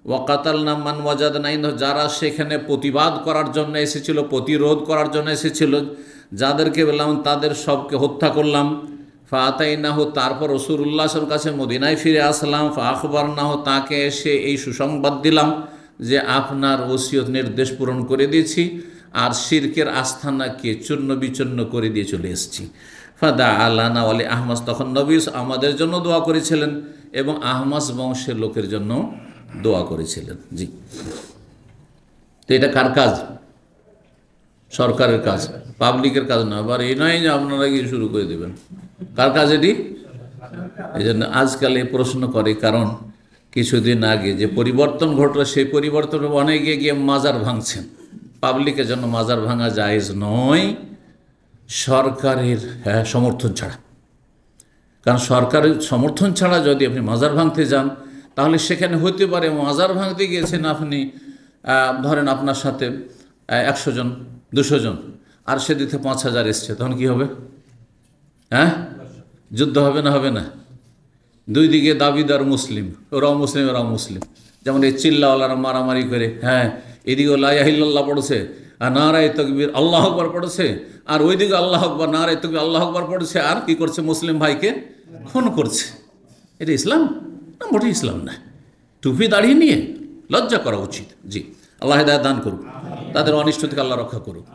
ওয়াকাতাল নাম মান ওয়াজাদনা ইনহু, যারা সেখানে প্রতিবাদ করার জন্য এসেছিল, প্রতিরোধ করার জন্য এসেছিল, যাদেরকে বললাম তাদের সবকে হত্যা করলাম। ফাতাইনাহু, তারপর রাসূলুল্লাহর কাছে মদিনায় ফিরে আসলাম। ফাআখবারনাহু, তাকে এসে এই সুসংবাদ দিলাম যে আপনার ওসিয়ত নির্দেশ পূরণ করে দিয়েছি, আর শিরকের আস্থানাকে চূর্ণ বিচূর্ণ করে দিয়ে চলে এসেছি। ফাদা আলানা ওয়ালি আহমাস, তখন নবী আমাদের জন্য দোয়া করেছিলেন এবং আহমাস বংশের লোকের জন্য দোয়া করেছিলেন। জি, তো এটা কার কাজ? সরকারের কাজ, পাবলিকের কাজ না। আবার এই নয় যে আপনারা গিয়ে শুরু করে দেবেন। কার কাজ এটি? এই জন্য আজকাল এই প্রশ্ন করে, কারণ কিছুদিন আগে যে পরিবর্তন ঘটলো সেই পরিবর্তন অনেকে গিয়ে মাজার ভাঙছেন। পাবলিকের জন্য মাজার ভাঙা জায়েজ নয় সরকারের সমর্থন ছাড়া। কারণ সরকারের সমর্থন ছাড়া যদি আপনি মাজার ভাঙতে যান তাহলে সেখানে হতে পারে মাজার ভাঙতে গিয়েছেন আপনি, ধরেন আপনার সাথে 100 জন 200 জন, আর সেদিকে 5000 এসছে, তখন কি হবে? যুদ্ধ হবে না? হবে না? দুই দিকে দাবিদার মুসলিম, ওরাও মুসলিম ওরাও মুসলিম। যেমন এই চিল্লাওয়ালারা মারামারি করে, এদিকে লা ইলাহা ইল্লাল্লাহ পড়েছে আর নারায়ে তাকবীর আল্লাহু আকবার পড়েছে, আর ওইদিকে আল্লাহু আকবার নারায়ে তাকবীর আল্লাহু আকবার পড়েছে, আর কি করছে? মুসলিম ভাইকে খুন করছে। এটা ইসলাম না? মোটেই ইসলাম না। টুপি দাঁড়িয়ে নিয়ে লজ্জা করা উচিত। জি, আল্লাহ হিদায়াত দান করুক, তাদের অনিষ্ট থেকে আল্লাহ রক্ষা করুক।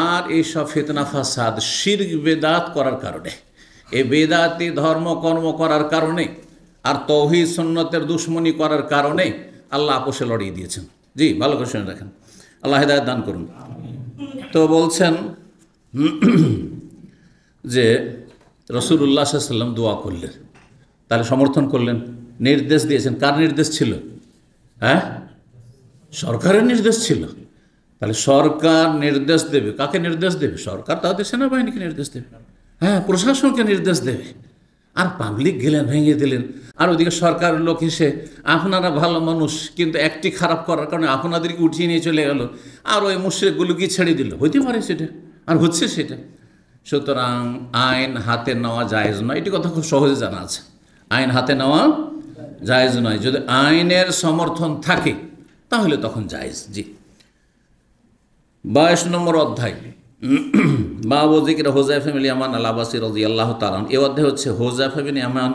আর এইসব ফিতনা ফাসাদ শিরক বেদাত করার কারণে, এই বেদাতি ধর্ম কর্ম করার কারণে আর তৌহিদ সুন্নতের দুশ্মনী করার কারণে আল্লাহ আপোষে লড়িয়ে দিয়েছেন। জি, ভালো করে শুনে রাখেন, আল্লাহ হিদায়াত দান করুন। তো বলছেন যে রাসূলুল্লাহ সাল্লাল্লাহু আলাইহি ওয়াসাল্লাম দোয়া করলেন, তাহলে সমর্থন করলেন, নির্দেশ দিয়েছেন। কার নির্দেশ ছিল? সরকারের নির্দেশ ছিল। তাহলে সরকার নির্দেশ দেবে, কাকে নির্দেশ দেবে? সরকার তাদের সেনাবাহিনীকে নির্দেশ দেবে, প্রশাসনকে নির্দেশ দেবে। আর পাবলিক গেলেন, ভেঙে দিলেন। আর ওইদিকে সরকারের লোক এসে আপনারা ভালো মানুষ কিন্তু একটি খারাপ করার কারণে আপনাদেরকে উঠিয়ে নিয়ে চলে গেল, আর ওই মুশরিকগুলোকে ছেড়ে দিল। হইতে পারে সেটা, আর হচ্ছে সেটা। সুতরাং আইন হাতে নেওয়া জায়েজ নয়, এটি কথা খুব সহজে জানা আছে। আইন হাতে নেওয়া জায়েজ নয়, যদি আইনের সমর্থন থাকে তাহলে তখন জায়েজ। জি, 22 নম্বর অধ্যায়, বাবু যিকর হুযায়ফা বিন ইয়ামান আল আবাসী রাদিয়াল্লাহু তাআলা। এই অধ্যায় হচ্ছে হুযায়ফা বিন ইয়ামান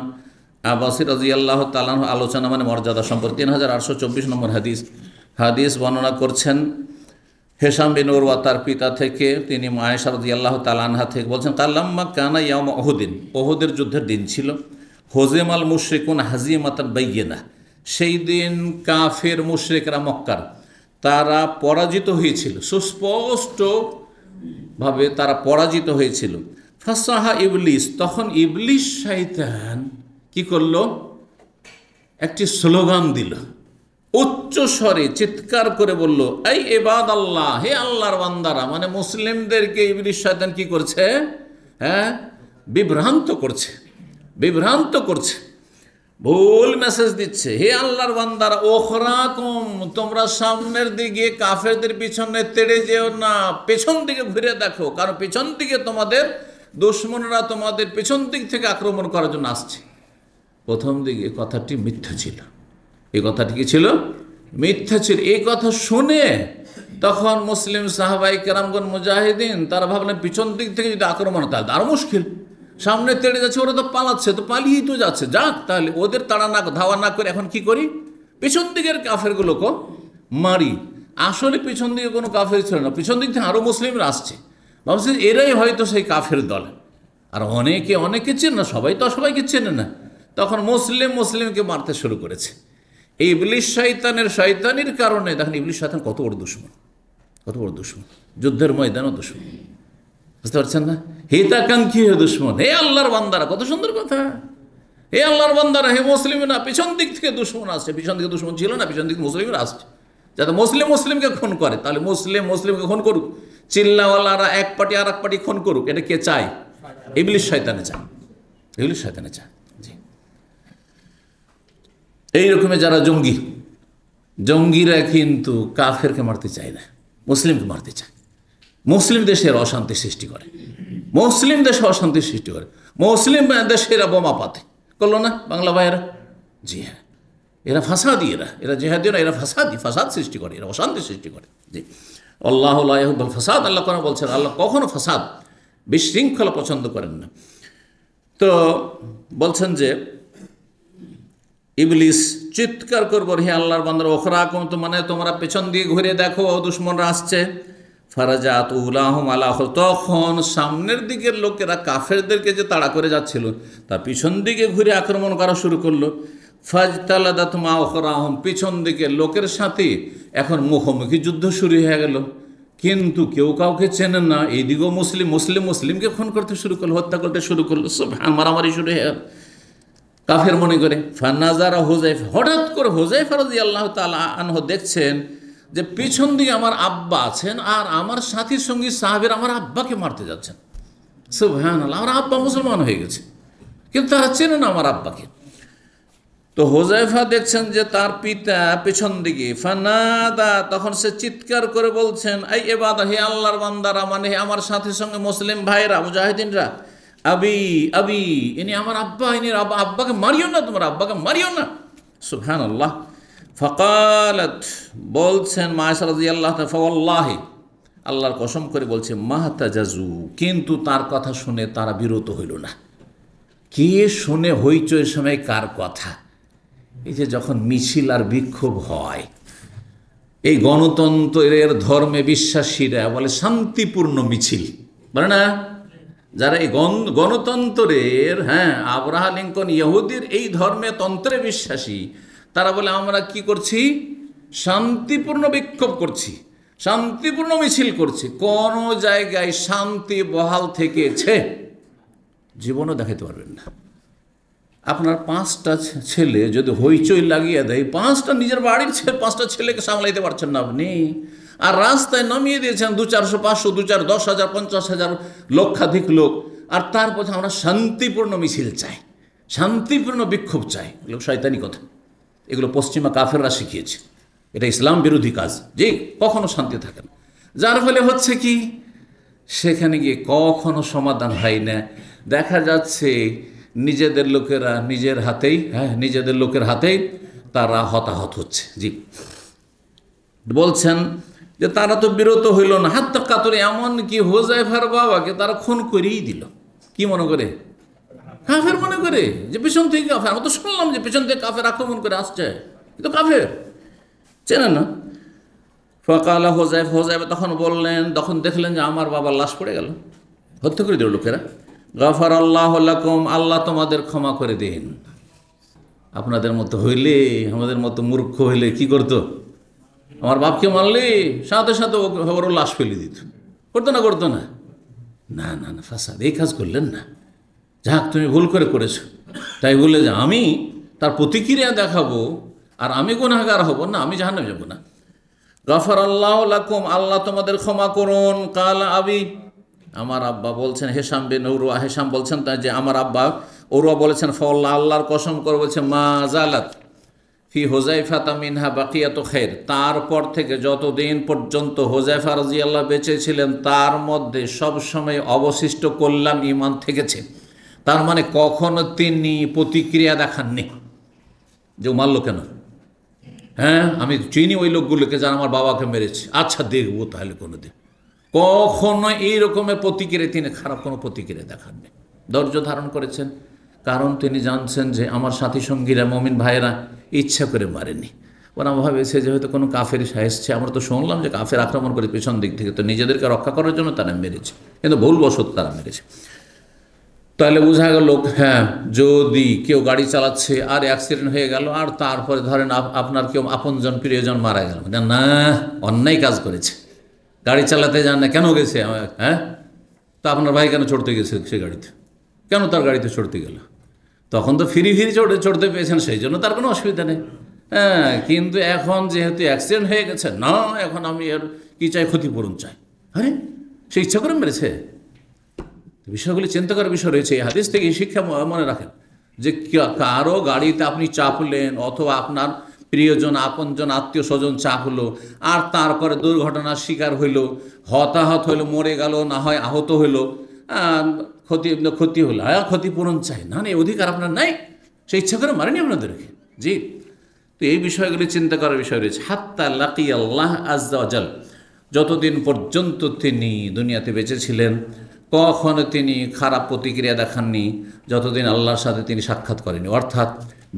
আবাসী রাদিয়াল্লাহু তাআলা আলোচনা, মানে মর্যাদা সম্পর্কে। 3824 নম্বর হাদিস বর্ণনা করছেন হিশাম বিন উরওয়া তার পিতা থেকে, তিনি আয়েশা রাদিয়াল্লাহু তাআলা আনহা থেকে বলছেন, কাল্লাম্মা কানা ইয়াউম উহুদিন, উহুদের যুদ্ধের দিন ছিল। হুজিমাল মুশরিকুন হাজিমাতান বাইয়িনা, সেই দিন কাফের মুশরিকরা মক্কার তারা পরাজিত হয়েছিল, সুস্পষ্টভাবে তারা পরাজিত হয়েছিল। ফাসাহা ইবলিস, তখন ইবলিস শয়তান কি করলো? একটি স্লোগান দিল, উচ্চ স্বরে চিৎকার করে বলল, এই ইবাদাল্লাহ, হে আল্লাহর বান্দারা। মানে মুসলিমদেরকে ইবলিস শয়তান কি করছে? বিভ্রান্ত করছে, ভুল মেসেজ দিচ্ছে। হে আল্লাহর বান্দারা, ওখরাকুম, তোমরা সামনের দিকে কাফেরদের পিছনে তেড়ে যেও না, পেছন দিকে ঘুরে দেখো, কারণ পেছন দিকে তোমাদের দুশমনরা তোমাদের পেছন দিক থেকে আক্রমণ করার জন্য আসছে। প্রথম দিকে কথাটি মিথ্যা ছিল। এই কথাটি কি ছিল? মিথ্যা ছিল। এই কথা শুনে তখন মুসলিম সাহাবাই কেরামগণ মুজাহিদিন তারা ভাবলেন পিছন দিক থেকে যদি আক্রমণ হয় তাহলে আরও মুশকিল। সামনে তেড়ে যাচ্ছে, ওরা তো পালাচ্ছে, তো পালিয়েই তো যাচ্ছে, যাক তাহলে ওদের তাড়া না ধাওয়া না করে এখন কি করি? পিছন দিকের কাফেরগুলোকে মারি। আসলে পিছন দিকে কোনো কাফের ছিল না, পিছন দিক থেকে আরও মুসলিমরা আসছে। ভাবছে এরাই হয়তো সেই কাফের দল। আর অনেকে চেনে না, সবাই তো সবাইকে চেনে না। তখন মুসলিমকে মারতে শুরু করেছে। এই ইবলিস শয়তানির কারণে দেখেন ইবলিস শয়তান কত বড় দুশমন, যুদ্ধের ময়দানও দুশমন। বুঝতে পারছেন না? হিতাকাঙ্ক্ষী দুশমন। হে আল্লাহর বান্দারা, কত সুন্দর কথা। হে আল্লাহর বান্দারা, হে মুসলিমরা, পিছন দিক থেকে দুশমন আসছে। পিছন দিকে দুশমন ছিল না, পিছন দিকে মুসলিমরা আসছে। যাতে মুসলিমকে খুন করে, তাহলে মুসলিমকে খুন করুক। চিল্লাওয়ালারা এক পার্টি আর এক পার্টি খুন করুক, এটা কে চায়? ইবলিস শয়তানে চায়। জি, এইরকমে যারা জঙ্গিরা কিন্তু কাফেরকে মারতে চায় না, মুসলিমকে মারতে চায়। মুসলিম দেশের অশান্তি সৃষ্টি করে, মুসলিম দেশে এরা বোমা পাতে করলো না বাংলা ভাইয়েরা? জি হ্যাঁ, এরা ফাসাদি, এরা জেহাদি না, এরা ফাসাদ সৃষ্টি করে, এরা অশান্তি সৃষ্টি করে। জি, আল্লাহ লা ইউহিব্বুল ফাসাদ, আল্লাহ কোরআনে বলছেন আল্লাহ কখনো ফাসাদ, বিশৃঙ্খলা পছন্দ করেন না। তো বলছেন যে ইবলিস চিৎকার করবো, হে আল্লাহর বান্দারা, ওখরাকুম, তো মানে তোমরা পেছন দিয়ে ঘুরে দেখো, দুশমনরা আসছে। ফারাজাত উলাহুম আলা, তখন সামনের দিকের লোকেরা কাফেরদেরকে যে তাড়া করে যাচ্ছিল তার পিছন দিকে ঘুরে আক্রমণ করা শুরু করলো। ফাজতালাদাত মা ওখরাহুম, পিছন দিকের লোকের সাথে এখন মুখোমুখি যুদ্ধ শুরু হয়ে গেল। কিন্তু কেউ কাউকে চেনেন না। এইদিকেও মুসলিমকে খুন করতে শুরু করলো, হত্যা করতে শুরু করলো, সব মারামারি শুরু হয়ে গেল। কাফের মনে করে। ফানাজারা হুযায়ফা, হঠাৎ করে হুযায়ফা রাদিয়াল্লাহু তাআলা আনহু দেখছেন যে পিছন দিকে আমার আব্বা আছেন আর আমার সাথী সঙ্গী সাহাবীরা আমার আব্বাকে মারতে যাচ্ছেন। সুবহানাল্লাহ, আমার আব্বা মুসলমান হয়ে গেছে কিন্তু তারা চেনে না আমার আব্বাকে। তো হুযায়ফা দেখছেন যে তার পিতা পেছন দিকে। ফানাদা, তখন সে চিৎকার করে বলছেন, এই ইবাদা, হে আল্লাহর বান্দারা, মানে হে আমার সাথে সঙ্গে মুসলিম ভাইরা, মুজাহিদিনরা, আবি আবি, ইনি আমার আব্বা, ইনি আব্বাকে মারিও না, তোমার আব্বাকে মারিও না। সুবহানাল্লাহ। ফাকালাত, বলছেন মা আয়েশা রাদিয়াল্লাহু তাআলা, ফাওয়াল্লাহি, আল্লাহর কসম করে বলছে, মাহতাজাজু, কিন্তু তার কথা শুনে তারা বিরত হইল না। কে শুনে হইচইর সময় কার কথা? এই যে যখন মিছিল আর বিক্ষোভ হয়, এই গণতন্ত্রের ধর্মে বিশ্বাসীরা বলে শান্তিপূর্ণ মিছিল, বলে না? যারা এই গণতন্ত্রের, আব্রাহা লিঙ্কন ইহুদির এই ধর্মে তন্ত্রে বিশ্বাসী, তারা বলে আমরা কি করছি? শান্তিপূর্ণ বিক্ষোভ করছি, শান্তিপূর্ণ মিছিল করছি। কোন জায়গায় শান্তি বহাল থেকেছে জীবনও দেখাতে পারবেন না। আপনার 5টা ছেলে যদি হইচই লাগিয়ে দেয়, 5টা নিজের বাড়ির 5টা ছেলেকে সামলাইতে পারছেন না আপনি, আর রাস্তায় নামিয়ে দিয়েছেন 200, 400, 500, 2, 4, 10,000, 50,000, লক্ষাধিক লোক, আর তারপর আমরা শান্তিপূর্ণ মিছিল চাই, শান্তিপূর্ণ বিক্ষোভ চাই। এগুলো শয়তানি কথা, এগুলো পশ্চিমা কাফেররা শিখিয়েছে, এটা ইসলাম বিরোধী কাজ, যে কখনো শান্তি থাকে না। যার ফলে হচ্ছে কি, সেখানে গিয়ে কখনো সমাধান হয় না। দেখা যাচ্ছে নিজেদের লোকেরা নিজেদের লোকের হাতেই তারা হতাহত হচ্ছে। জি, বলছেন যে তারা তো বিরত হইল না, হাত্তা কাতরে, এমন কি হুযায়ফার বাবাকে তারা খুন করেই দিল। কি মনে করে? কাফের মনে করে যে পিছন থেকে কাফের। আমরা তো শুনলাম যে পিছন থেকে কাফের আক্রমণ করে আসছে, কিন্তু কাফের চেনে না। ফাকালা হুযায়ফা তখন বললেন, তখন দেখলেন যে আমার বাবার লাশ পড়ে গেল, হত্যা করে দিল লোকেরা। গাফারাল্লাহু লাকুম, আল্লাহ তোমাদের ক্ষমা করে দিন। আপনাদের মতো হইলে, আমাদের মতো মূর্খ হইলে কি করতো? আমার বাপকে মারলে সাথে সাথে ওর লাশ ফেলে দিত, করতো না? করতো না? না না না, ফাসাদ, এই কাজ করলেন না। যাক, তুমি ভুল করেছো, তাই বলে যে আমি তার প্রতিক্রিয়া দেখাবো আর আমি গুনাহগার হব না, আমি জাহান্নামে যাব না। গাফারাল্লাহু লাকুম, আল্লাহ তোমাদের ক্ষমা করুন। কাল আবি, আমার আব্বা বলছেন, হেশাম বিন উরওয়া, হেশাম বলছেন তাই যে আমার আব্বা উরওয়া বলেছেন, ফাওয়াল্লাহ, আল্লাহর কসম করে বলছে, মা জালাত ফি হুযায়ফা মিনহা বাকিয়াতু খায়র, তারপর থেকে যতদিন পর্যন্ত হুযায়ফা রাদিয়াল্লাহু বেঁচে ছিলেন তার মধ্যে সবসময় অবশিষ্ট কল্যাণ ঈমান থেকেছে। তার মানে কখনো তিনি প্রতিক্রিয়া দেখাননি যে মারল কেন। আমি চিনি ওই লোকগুলোকে যারা আমার বাবাকে মেরেছে, আচ্ছা দেখবো তাহলে কোনোদিন। কখনো এই রকমের প্রতিক্রিয়া তিনি খারাপ কোনো প্রতিক্রিয়া দেখাননি, ধৈর্য ধারণ করেছেন। কারণ তিনি জানছেন যে আমার সাথী সঙ্গীরা, মুমিন ভাইয়েরা ইচ্ছা করে মারেনি। ওরা ভাবেছে যে হয়তো কোনো কাফের এসছে, আমরা তো শুনলাম যে কাফের আক্রমণ করে পেছন দিক থেকে, তো নিজেদেরকে রক্ষা করার জন্য তারা মেরেছে, কিন্তু ভুলবশত তারা মেরেছে। তাহলে বোঝা গেল, যদি কেউ গাড়ি চালাচ্ছে আর অ্যাক্সিডেন্ট হয়ে গেল, আর তারপরে ধরেন আপনার কেউ আপনজন প্রিয়জন মারা গেল, না, অন্যায় কাজ করেছে, গাড়ি চালাতে যান না, কেন গেছে? তা আপনার ভাই কেন চড়তে গেছে সে গাড়িতে? কেন তার গাড়িতে চড়তে গেল? তখন তো ফিরি চড়তে পেয়েছেন, সেই জন্য তার কোনো অসুবিধা নেই। কিন্তু এখন যেহেতু অ্যাক্সিডেন্ট হয়ে গেছে, না, এখন আমি এর কী চাই? ক্ষতিপূরণ চাই। আরে সে ইচ্ছা করে মেরেছে। বিষয়গুলি চিন্তা করার বিষয় রয়েছে। এই হাদিস থেকে শিক্ষা মনে রাখেন যে কারো গাড়িতে আপনি চাপলেন, অথবা আপনার প্রিয়জন, আপনজন, আত্মীয় স্বজন চাপলো, আর তারপরে দুর্ঘটনার শিকার হইল, হতাহত হইল, মরে গেল, না হয় আহত হইল, ক্ষতি হলো, ক্ষতিপূরণ চাই না, এই অধিকার আপনার নাই, সে ইচ্ছা করে মারেনি আপনাদেরকে। জি, তো এই বিষয়গুলি চিন্তা করার বিষয় রয়েছে। হাত্তা লাকি আল্লাহ আজ্জা ওয়া জাল, যতদিন পর্যন্ত তিনি দুনিয়াতে বেঁচে ছিলেন কখনো তিনি খারাপ প্রতিক্রিয়া দেখাননি, যতদিন আল্লাহর সাথে তিনি সাক্ষাৎ করেনি। অর্থাৎ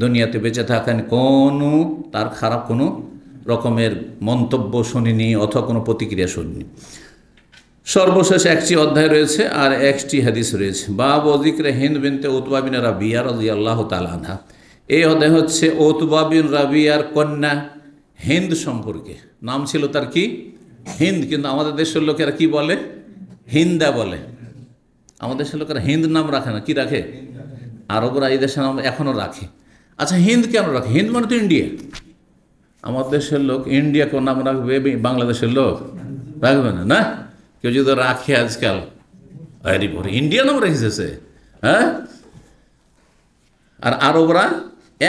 দুনিয়াতে বেঁচে থাকেন তার খারাপ কোনো রকমের মন্তব্য শুনিনি, অথবা কোনো প্রতিক্রিয়া শুনিনি। সর্বশেষ একটি অধ্যায় রয়েছে আর একটি হাদিস রয়েছে। বাব যিকরে হিন্দ বিনতে উতবা বিন রাবিয়া রাদিয়াল্লাহু তাআলা আনহা। এই অধ্যায় হচ্ছে উতবা বিন রাবিয়ার কন্যা হিন্দ সম্পর্কে। নাম ছিল তার কি? হিন্দ। কিন্তু আমাদের দেশের লোকেরা কি বলে? হিন্দা বলে। আমাদের দেশের লোকেরা হিন্দ নাম রাখে না, কি রাখে? আরবরা এই দেশের নাম এখনও রাখে। আচ্ছা, হিন্দ কেন রাখে? হিন্দ মানে তো ইন্ডিয়া। আমার দেশের লোক ইন্ডিয়া কোন নাম রাখবে? বাংলাদেশের লোক রাখবে না, না? কেউ যদি রাখে আজকাল, আরে পরে ইন্ডিয়া নাম রেখেছে সে, হ্যাঁ? আর আরবরা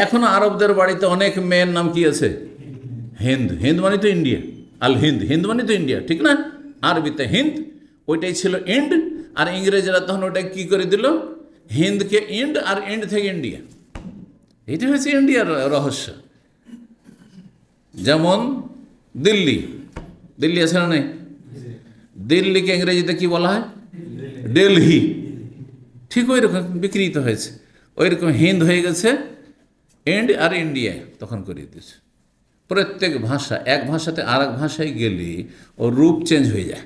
এখনো, আরবদের বাড়িতে অনেক মেয়ের নাম কি আছে? হিন্দ। হিন্দ মানে তো ইন্ডিয়া, আল হিন্দ, হিন্দ মানে তো ইন্ডিয়া, ঠিক না? আরবিতে হিন্দ, ওইটাই ছিল ইন্ড। আর ইংরেজরা তখন ওটা কি করে দিল? হিন্দকে ইন্ড, আর ইন্ড থেকে ইন্ডিয়া। এটি হচ্ছে ইন্ডিয়ার রহস্য। যেমন দিল্লি, দিল্লি আছে না নেই? দিল্লিকে ইংরেজিতে কি বলা হয়? দিল্লি। ঠিক ওই রকম বিকৃত হয়েছে, ওই রকম হিন্দ হয়ে গেছে ইন্ড, আর ইন্ডিয়া তখন করে দিয়েছে। প্রত্যেক ভাষা, এক ভাষাতে আর এক ভাষায় গেলে ও রূপ চেঞ্জ হয়ে যায়,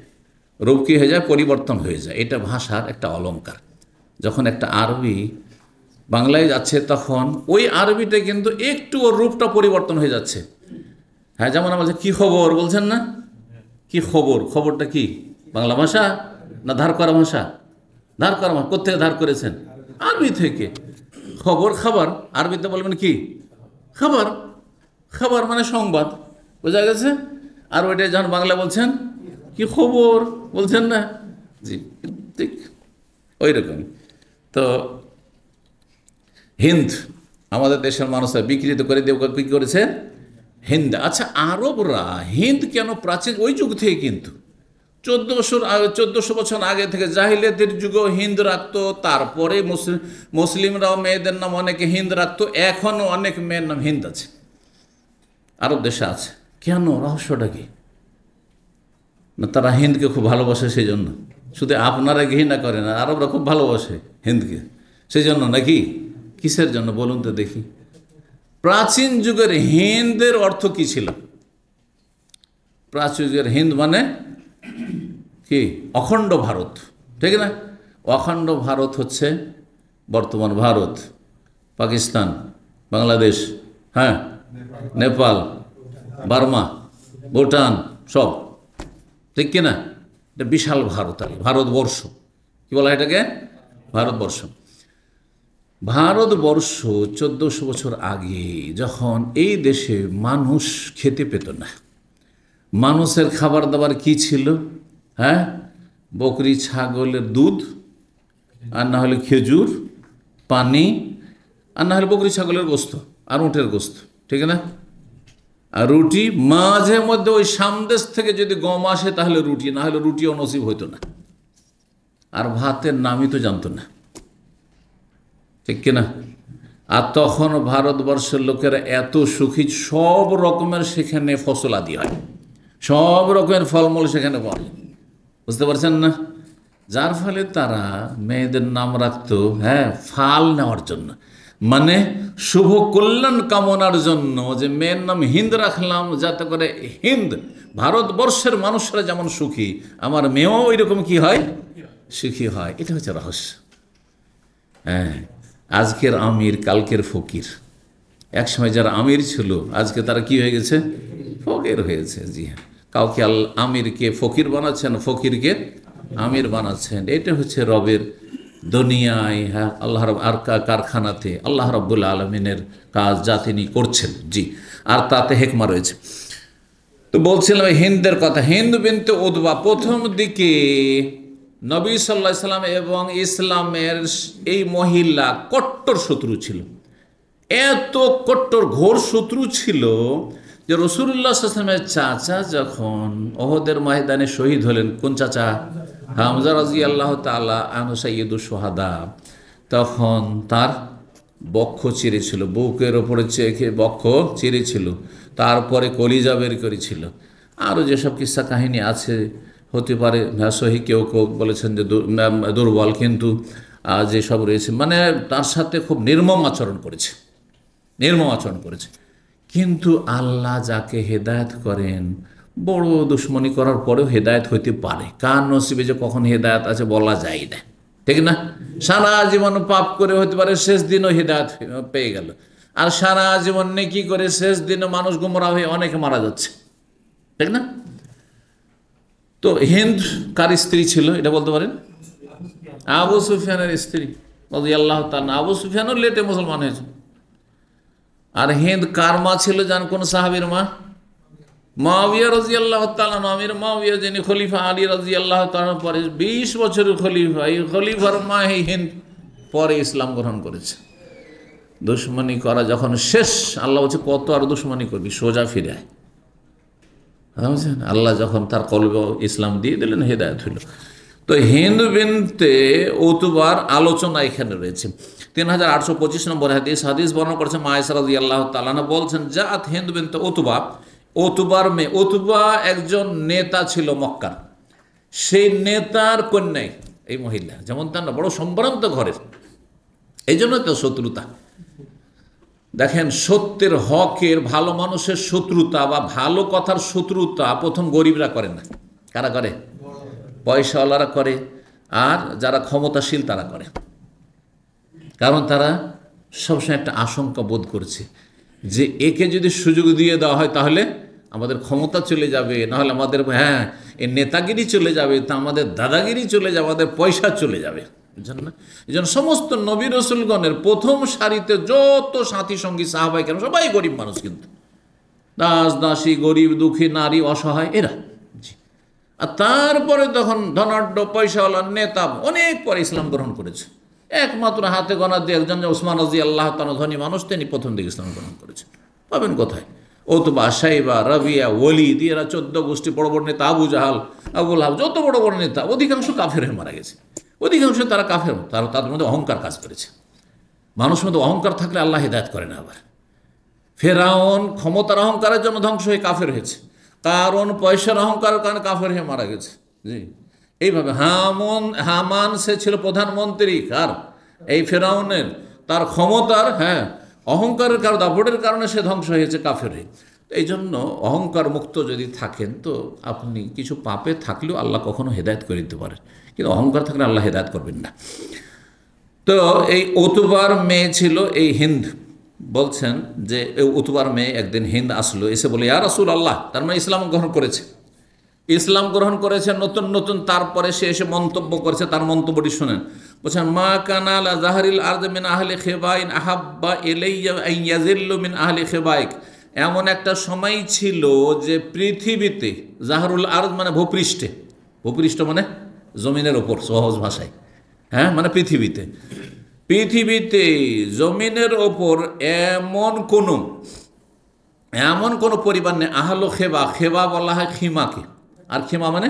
রূপ কী হয়ে যায়? পরিবর্তন হয়ে যায়। এটা ভাষার একটা অলংকার। যখন একটা আরবি বাংলায় যাচ্ছে, তখন ওই আরবিতে কিন্তু একটু ওর রূপটা পরিবর্তন হয়ে যাচ্ছে। হ্যাঁ, যেমন আমরা বলছি কী খবর, বলছেন না? কি খবর, খবরটা কি বাংলা ভাষা না ধার করা ভাষা? ধার করা ভাষা। কোথেকে ধার করেছেন? আরবি থেকে। খবর, খাবার, আরবিতে বলবেন কি? খাবার। খাবার মানে সংবাদ, বোঝা গেছে? আর ওইটা যখন বাংলা বলছেন, কি খবর বলছেন না? জি, ঠিক ওই রকম। তো হিন্দ আমাদের দেশের মানুষরা বিকৃত করে দিয়ে কী করেছে? হিন্দ। আচ্ছা, আরবরা হিন্দ কেন? প্রাচীন ওই যুগ থেকে, কিন্তু 1400 বছর আগে থেকে জাহিলিয়াতের যুগেও হিন্দ রাখতো। তারপরে মুসলিমরাও মেয়েদের নাম অনেকে হিন্দ রাখতো। এখনও অনেক মেয়ের নাম হিন্দ আছে, আরব দেশে আছে। কেন? রহস্যটা কি? না তারা হিন্দকে খুব ভালোবাসে সেই জন্য? শুধু আপনারা ঘৃণা করে না, আরবরা খুব ভালোবাসে হিন্দকে সেই জন্য নাকি? কিসের জন্য বলুন তো দেখি? প্রাচীন যুগের হিন্দের অর্থ কি ছিল? প্রাচীন যুগের হিন্দ মানে কি? অখণ্ড ভারত, ঠিক না? অখণ্ড ভারত হচ্ছে বর্তমান ভারত, পাকিস্তান, বাংলাদেশ, হ্যাঁ, নেপাল, বার্মা, ভুটান, সব, ঠিক কিনা? এটা বিশাল ভারত, আর ভারতবর্ষ কি বলা হয় এটাকে? ভারতবর্ষ। ভারতবর্ষ 1400 বছর আগে যখন এই দেশে মানুষ খেতে পেত না, মানুষের খাবার দাবার কি ছিল? হ্যাঁ, বকরি ছাগলের দুধ, আর না হলে খেজুর, পানি, আর না হলে বকরি ছাগলের গোস্ত আর উটের গোস্ত, ঠিক না? আর রুটি, মাঝে মধ্যে ওই সামদেশ থেকে যদি গম আসে তাহলে রুটি, না হলে রুটিও নসিব হইতো না। আর ভাতের নামই তো জানতো না, ঠিক কিনা? আর তখন ভারতবর্ষের লোকেরা এত সুখী, সব রকমের সেখানে ফসল আদি হয়, সব রকমের ফলমূল সেখানে পাওয়া যায়, বুঝতে পারছেন না? যার ফলে তারা মেয়েদের নাম রাখতো, হ্যাঁ, ফাল নেওয়ার জন্য, মানে শুভ কল্যাণ কামনার জন্য, যে মেয়ের নাম হিন্দ রাখলাম যাতে করে হিন্দ, ভারতবর্ষের মানুষরা যেমন সুখী, আমার মেয়েও ওই রকম কি হয়? সুখী হয়। এটা হচ্ছে রহস্য। হ্যাঁ, আজকের আমির কালকের ফকির। একসময় যারা আমির ছিল আজকে তারা কি হয়ে গেছে? ফকির হয়েছে। জি হ্যাঁ, কাউকে আমিরকে ফকির বানাচ্ছেন, ফকিরকে আমির বানাচ্ছেন। এটা হচ্ছে রবের দুনিয়ায়, হ্যাঁ, আল্লাহর আর কারখানাতে আল্লাহ রাব্বুল আলমিনের কাজ যা তিনি করছেন। জি, আর তাতে হেকমা রয়েছে। তো বলছিলাম হিন্দের কথা। হিন্দ বিনতে উতবা প্রথম দিকে নবী সাল্লাল্লাহু আলাইহি সাল্লাম এবং ইসলামের এই মহিলা কট্টর শত্রু ছিল। এত কট্টর ঘোর শত্রু ছিল যে রাসূলুল্লাহ সাল্লাল্লাহু আলাইহি ওয়াসাল্লামের চাচা যখন ওহদের ময়দানে শহীদ হলেন, কোন চাচা? হামজা রাদিয়াল্লাহু তাআলা আনহু সাইয়্যিদুশ শুহাদা, তখন তার বক্ষ চিরেছিল, বুকের ওপরে বক্ষ চিরেছিল, তারপরে কলিজা বের করেছিল। আরও যেসব কিস্সা কাহিনী আছে, হতে পারে সহি, কেউ কেউ বলেছেন যে দুর্বল, কিন্তু যেসব রয়েছে, মানে তার সাথে খুব নির্মম আচরণ করেছে, নির্মম আচরণ করেছে। কিন্তু আল্লাহ যাকে হেদায়েত করেন, বড় দুশ্মনী করার পরেও হেদায়েত হইতে পারে। কার নসিবে যে কখন হেদায়েত আছে বলা যায় না, ঠিক না? সারা জীবন পাপ করে হতে পারে শেষ দিনও হেদায়েত পেয়ে গেল, আর সারা জীবন নেকি করে শেষ দিনে মানুষ গুমরা হয়ে অনেকে মারা যাচ্ছে, ঠিক না? তো হিন্দ কার স্ত্রী ছিল এটা বলতে পারেন? আবু সুফিয়ানের স্ত্রী, রাদিয়াল্লাহু তাআলা। আবু সুফিয়ানও লেটে মুসলমান হয়েছে। আর হিন্দ কার মা ছিল জান? কোন সাহাবীর মা? মুআবিয়া রাদিয়াল্লাহু তাআলা, আমির মুআবিয়া, যিনি খলিফা আলী রাদিয়াল্লাহু তাআলা পরে 20 বছরের খলিফা। এই খলিফার মা এই হিন্দ পরে ইসলাম গ্রহণ করেছে। দুশ্মনী করা যখন শেষ, আল্লাহ বলছে কত আর দুশ্মনী করবি, সোজা ফিরে আয়। বুঝছেন? আল্লাহ যখন তার কলবে ইসলাম দিয়ে দিলেন, হেদায়েত হইল। তো হিন্দ বিনতে উতবার আলোচনা এখানে রয়েছে। 3825 নম্বর হাদিস বর্ণনা করেছে মা আয়েশা রাদিয়াল্লাহু তাআলা আনহা বলছেন, জাআত হিন্দ বিনতে উতবা, উতবার মেয়ে। উতবা একজন নেতা ছিল মক্কার। সেই নেতার কন্যাই এই মহিলা, যেমন তার না বড় সম্ভ্রান্ত ঘরের, এই জন্য তো শত্রুতা। দেখেন, সত্যের, হকের, ভালো মানুষের শত্রুতা বা ভালো কথার শত্রুতা প্রথম গরিবরা করে না। কারা করে? পয়সাওয়ালারা করে, আর যারা ক্ষমতাশীল তারা করে। কারণ তারা সবসময় একটা আশঙ্কা বোধ করছে যে একে যদি সুযোগ দিয়ে দেওয়া হয় তাহলে আমাদের ক্ষমতা চলে যাবে, নাহলে আমাদের এই নেতাগিরি চলে যাবে, তা আমাদের দাদাগিরি চলে যাবে, আমাদের পয়সা চলে যাবে। বুঝছেন না? এই জন্য সমস্ত নবী রসুলগণের প্রথম সারিতে যত সাথী সঙ্গী সাহাবাই কেন সবাই গরিব মানুষ, কিন্তু দাস দাসী, গরিব দুঃখী, নারী, অসহায়, এরা। আর তারপরে তখন ধনাঢ্য পয়সাওয়ালা নেতা অনেক পরে ইসলাম গ্রহণ করেছে। একমাত্র হাতে গোনা দিয়ে একজন ওসমান রাদিয়াল্লাহু তাআলা ধনী মানুষ, তিনি প্রথম দিকে ইসলাম গ্রহণ করেছেন। পাবেন কোথায়? উতবা, শাইবা, রাবিয়া, ওয়ালিদ, এরা 14 গোষ্ঠী বড় বড় নেতা, আবু জাহাল, আবু লাহাব, যত বড় বড় নেতা অধিকাংশ কাফের হয়ে মারা গেছে। অধিকাংশ তারা কাফের, তাদের মধ্যে অহংকার কাজ করেছে। মানুষের মধ্যে অহংকার থাকলে আল্লাহ হিদায়াত করে না। আবার ফেরাউন ক্ষমতার অহংকারের জন্য ধ্বংস হয়ে কাফের হয়েছে, কারণ পয়সার অহংকারের কারণে কাফের হয়ে মারা গেছে। জি, এইভাবে হামান সে ছিল প্রধানমন্ত্রী কার? এই ফেরাউনের। তার ক্ষমতার অহংকারের কারণ, দাপটের কারণে সে ধ্বংস হয়েছে কাফের হয়ে। এই জন্য অহংকার মুক্ত যদি থাকেন তো আপনি কিছু পাপে থাকলেও আল্লাহ কখনো হেদায়েত করে দিতে পারেন, কিন্তু অহংকার থাকলে আল্লাহ হেদায়েত করবেন না। তো এই উতবার মেয়ে ছিল এই হিন্দ। বলছেন যে এই উতবার মেয়ে একদিন হিন্দ আসলো, এসে বলে, ইয়া রাসূলুল্লাহ, তার মানে ইসলাম গ্রহণ করেছে। ইসলাম গ্রহণ করেছে নতুন নতুন। তারপরে সে এসে মন্তব্য করেছে, তার মন্তব্যটি শুনেন। বলছেন, মা কানা আলা জাহরিল আরদ মিন আহলি খিবাইন আহাব্বা ইলাইয়া আন ইয়াজিল্লু মিন আহলি খিবাইক। এমন একটা সময় ছিল যে পৃথিবীতে, জাহরুল আরদ মানে ভূপৃষ্ঠে, ভূপৃষ্ঠ মানে জমিনের ওপর, সহজ ভাষায়, মানে পৃথিবীতে জমিনের ওপর এমন কোনো পরিবার নেই। আহলো খেবা, খেবা বলা হয় খিমাকে, আর খিমা মানে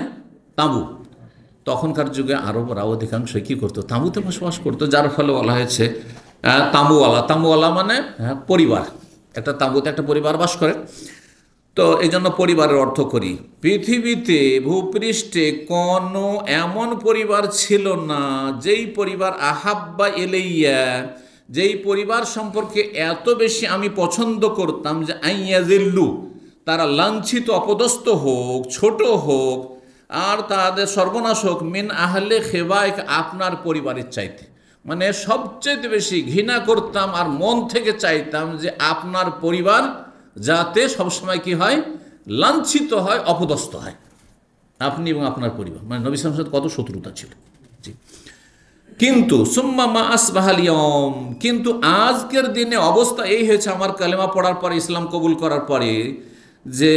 তাঁবু। তখনকার যুগে আরবরা অধিকাংশ কী করতো? তাঁবুতে বসবাস করতো, যার ফলে বলা হয়েছে তাঁবুওয়ালা। তাঁবুওয়ালা মানে পরিবার, একটা তাঁবুতে একটা পরিবার বাস করে। তো এই জন্য পরিবারের অর্থ করি। পৃথিবীতে ভূপৃষ্ঠে কোনো এমন পরিবার ছিল না যেই পরিবার আহাব্বা এলাইয়া, যেই পরিবার সম্পর্কে এত বেশি আমি পছন্দ করতাম যে আইয়াজিল্লু, তারা লাঞ্ছিত, অপদস্থ হোক, ছোট হোক, আর তাদের সর্বনাশ হোক, মিন আহলে খেবাইক, আপনার পরিবারের চাইতে। মানে সবচেয়ে বেশি ঘৃণা করতাম আর মন থেকে চাইতাম যে আপনার পরিবার যাতে সবসময় কি হয়? লাঞ্ছিত হয়, অপদস্থ হয়, আপনি এবং আপনার পরিবার। মানে নবী সাল্লাল্লাহু আলাইহি ওয়াসাল্লাম কত শত্রুতা ছিল। জি, কিন্তু সুম্মা মা আসবাহাল ইয়াউম, কিন্তু আজকের দিনে অবস্থা এই হয়েছে, আমার কালেমা পড়ার পরে, ইসলাম কবুল করার পরে, যে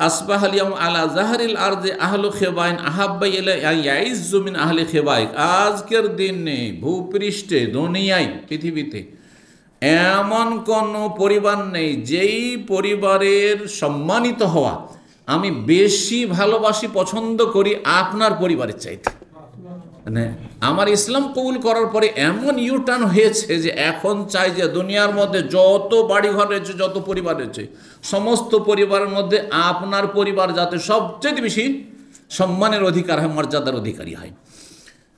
আসবাহাল ইয়াউম আলা জাহরিল আরদি আহলু খেবাইন আহাব্বা ইলাইয়া ইয়াইজ্জু মিন আহলি খেবাইক। আজকের দিনে ভূপৃষ্ঠে, দুনিয়ায়, পৃথিবীতে এমন কোনো পরিবার নেই যেই পরিবারের সম্মানিত হওয়া আমি বেশি ভালোবাসি, পছন্দ করি আপনার পরিবারের চাইতে। মানে আমার ইসলাম কবুল করার পরে এমন ইউটার্ন হয়েছে যে এখন চাই যে দুনিয়ার মধ্যে যত বাড়িঘর রয়েছে, যত পরিবার রয়েছে, সমস্ত পরিবারের মধ্যে আপনার পরিবার যাতে সবচেয়ে বেশি সম্মানের অধিকার হয়, মর্যাদার অধিকারী হয়।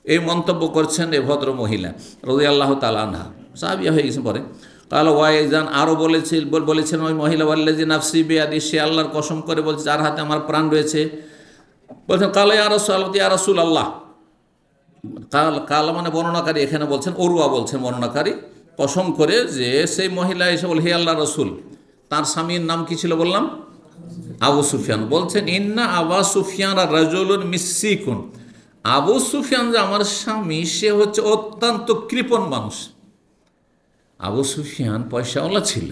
এই মন্তব্য করছেন এই ভদ্র মহিলা রাদিয়াল্লাহু তাআলা আনহা, সাহাবিয়া হয়ে গেছে পরে। কালা ওয়াইজান, আরও বলেছেন ওই মহিলা, ওয়াল্লাযী নাফসি বিয়াদিহি, সে আল্লাহর কসম করে বলছে যার হাতে আমার প্রাণ রয়েছে। বলছেন, কালা ইয়া রাসূলুল্লাহ। কালা মানে বর্ণনাকারী, এখানে বলছেন উরওয়া বলছেন বর্ণনাকারী, কসম করে যে সেই মহিলা এসে বল, হে আল্লাহ রসুল। তার স্বামীর নাম কি ছিল বললাম? আবু সুফিয়ান। বলছেন, ইন্না আবা সুফিয়ান রাজুলুন মিসসিকুন, আবু সুফিয়ান যে আমার স্বামী, সে হচ্ছে অত্যন্ত কৃপণ মানুষ। আবু সুফিয়ান পয়সাওয়ালা ছিল,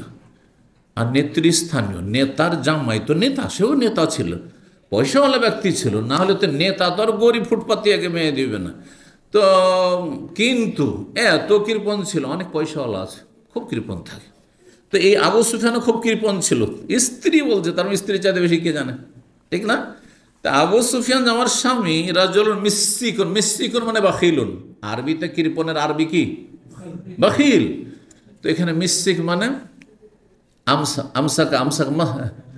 আর নেতৃস্থানীয় নেতার জামাই তো নেতা, সেও নেতা ছিল, পয়সাওয়ালা ব্যক্তি ছিল। না হলে তো নেতা তো আর গরিব ফুটপাতিয়াকে মেয়ে দিবে না। তো কিন্তু এত কৃপণ ছিল, অনেক পয়সাওয়ালা আছে, খুব কৃপণ থাকে। তো এই আবু সুফিয়ানও খুব কৃপণ ছিল। স্ত্রী বলছে, তার স্ত্রী চাইতে বেশি কে জানে, ঠিক না? তা আবু সুফিয়ান আমার স্বামী রাজুল মিসসিকুন, মিসসিকুন মানে বাখিলুন, আরবিতে কৃপণের আরবি কি? বাখিল। তো এখানে মিসসিক মানে আমসাক আমসাক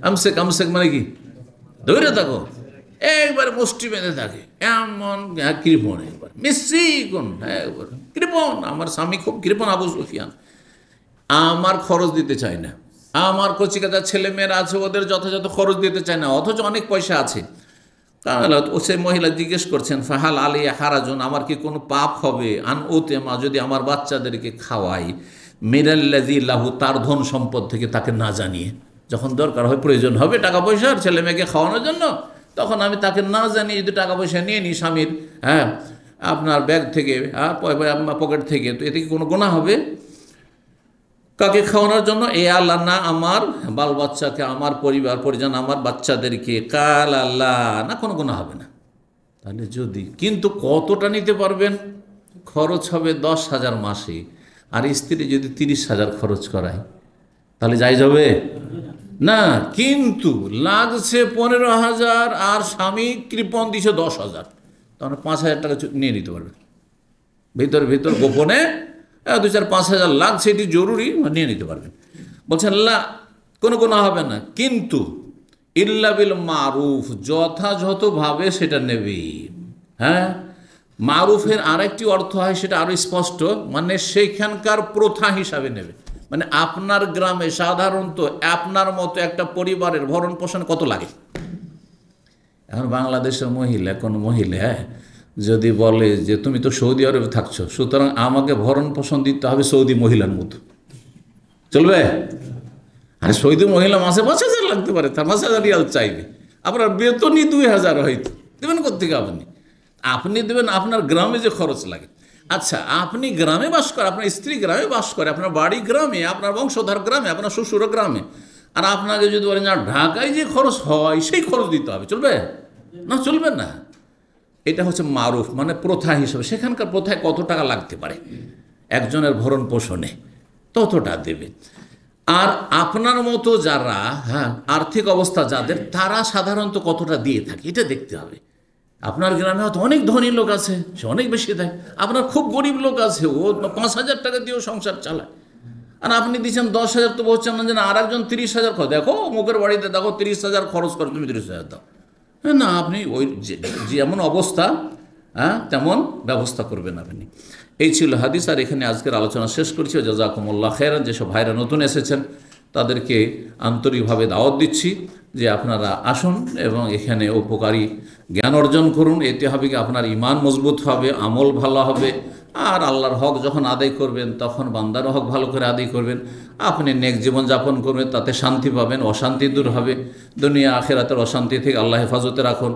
আমসেক আমসেক মানে কি? ধরে থাকো, একবার মুষ্টি বেঁধে থাকে, এমন কৃপণ। একবার মিসসিকুন, একবার কৃপণ। আমার স্বামী খুব কৃপণ আবু সুফিয়ান। আমার খরচ দিতে চায় না, আমার কচিকাচা ছেলে মেয়েরা আছে, ওদের যথাযথ খরচ দিতে চায় না, অথচ অনেক পয়সা আছে। তাহলে সে মহিলা জিজ্ঞেস করছেন, ফাহাল আলী হারাজন, আমার কি কোনো পাপ হবে আন ওতেমা, যদি আমার বাচ্চাদেরকে খাওয়াই, মিরাল্লাযী লাহু, তার ধন সম্পদ থেকে, তাকে না জানিয়ে। যখন দরকার হয়, প্রয়োজন হবে টাকা পয়সার ছেলে মেয়েকে খাওয়ানোর জন্য, তখন আমি তাকে না জানিয়ে যদি টাকা পয়সা নিয়ে নিই স্বামীর, আপনার ব্যাগ থেকে, পকেট থেকে, তো এতে কি কোনো গুনাহ হবে? কাকে খাওয়ানোর জন্য? এ আল্লাহ, না আমার বাল বাচ্চাকে, আমার পরিবার পরিজন, আমার বাচ্চাদেরকে। কাল আল্লাহ, না, কোনো গুনাহ হবে না। তাহলে যদি, কিন্তু কতটা নিতে পারবেন? খরচ হবে 10,000 মাসে, আর স্ত্রী যদি 30,000 খরচ করায়, তাহলে জায়েজ হবে না। কিন্তু লাগছে 15,000, আর স্বামী কৃপণ দিছে 10,000, তাহলে 5,000 টাকা নিয়ে নিতে পারবেন। ভিতর গোপনে 2-4-5,000 লাগছে, এটি জরুরি, নিয়ে নিতে পারবেন। বলছেন লা, কোনো গুনাহ হবে না, কিন্তু ইল্লা বিল মারুফ, যথাযথভাবে সেটা নেবে। মারুফের আরেকটি অর্থ হয়, সেটা আরো স্পষ্ট, মানে সেইখানকার প্রথা হিসাবে নেবে। মানে আপনার গ্রামে সাধারণত আপনার মতো একটা পরিবারের ভরণ পোষণ কত লাগে? এখন বাংলাদেশের মহিলা, কোন মহিলা যদি বলে যে তুমি তো সৌদি আরবে থাকছো, সুতরাং আমাকে ভরণ পোষণ দিতে হবে সৌদি মহিলার মতো, চলবে? আরে সৌদি মহিলা মাসে 5,000 লাগতে পারে, তার 5,000 রিয়াল চাইবে, আপনার বেতনই 2,000 হয়তো, দেবেন কোথেকে? আপনি দেবেন আপনার গ্রামে যে খরচ লাগে। আচ্ছা, আপনি গ্রামে বাস করেন, আপনার স্ত্রী গ্রামে বাস করে, আপনার বাড়ি গ্রামে, আপনার বংশধর গ্রামে, আপনার শ্বশুর গ্রামে, আর আপনাকে যদি বলেন না ঢাকায় যে খরচ হয় সেই খরচ দিতে হবে, চলবে না? চলবে না। এটা হচ্ছে মারুফ, মানে প্রথা হিসেবে। সেখানকার প্রথায় কত টাকা লাগতে পারে একজনের ভরণ পোষণে, ততটা দেবে। আর আপনার মতো যারা আর্থিক অবস্থা যাদের, তারা সাধারণত কতটা দিয়ে থাকে, এটা দেখতে হবে। আপনার গ্রামে হয়তো অনেক ধনী লোক আছে, সে অনেক বেশি দেয়। আপনার খুব গরিব লোক আছে, ও 5,000 টাকা দিয়েও সংসার চালায়, আর আপনি দিচ্ছেন 10,000, তো বলছেন না যে আর একজন 30,000 দেখো মুখের বাড়িতে, দেখো 30,000 খরচ করো, তুমি 30,000 দাও। না, আপনি ওই যেমন অবস্থা তেমন ব্যবস্থা করবেন আপনি। এই ছিল হাদিস। আর এখানে আজকের আলোচনা শেষ করছি। জাযাকুমুল্লাহ খায়রান। যেসব ভাইরা নতুন এসেছেন তাদেরকে আন্তরিকভাবে দাওয়াত দিচ্ছি যে আপনারা আসুন এবং এখানে উপকারী জ্ঞান অর্জন করুন। এতে হবে কি, আপনার ঈমান মজবুত হবে, আমল ভালো হবে, আর আল্লাহর হক যখন আদায় করবেন তখন বান্দার হক ভালো করে আদায় করবেন। আপনি নেক জীবন যাপন করবেন, তাতে শান্তি পাবেন, অশান্তি দূর হবে। দুনিয়া আখিরাতের অশান্তি থেকে আল্লাহ হেফাজতে রাখুন।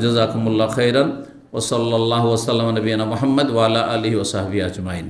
জাযাকুমুল্লাহ খায়রান। ওয়া সাল্লাল্লাহু ওয়া সাল্লামা নবিয়ানা মুহাম্মদ ওয়া আলা আলিহি ওয়া সাহবিহি আজমাইন।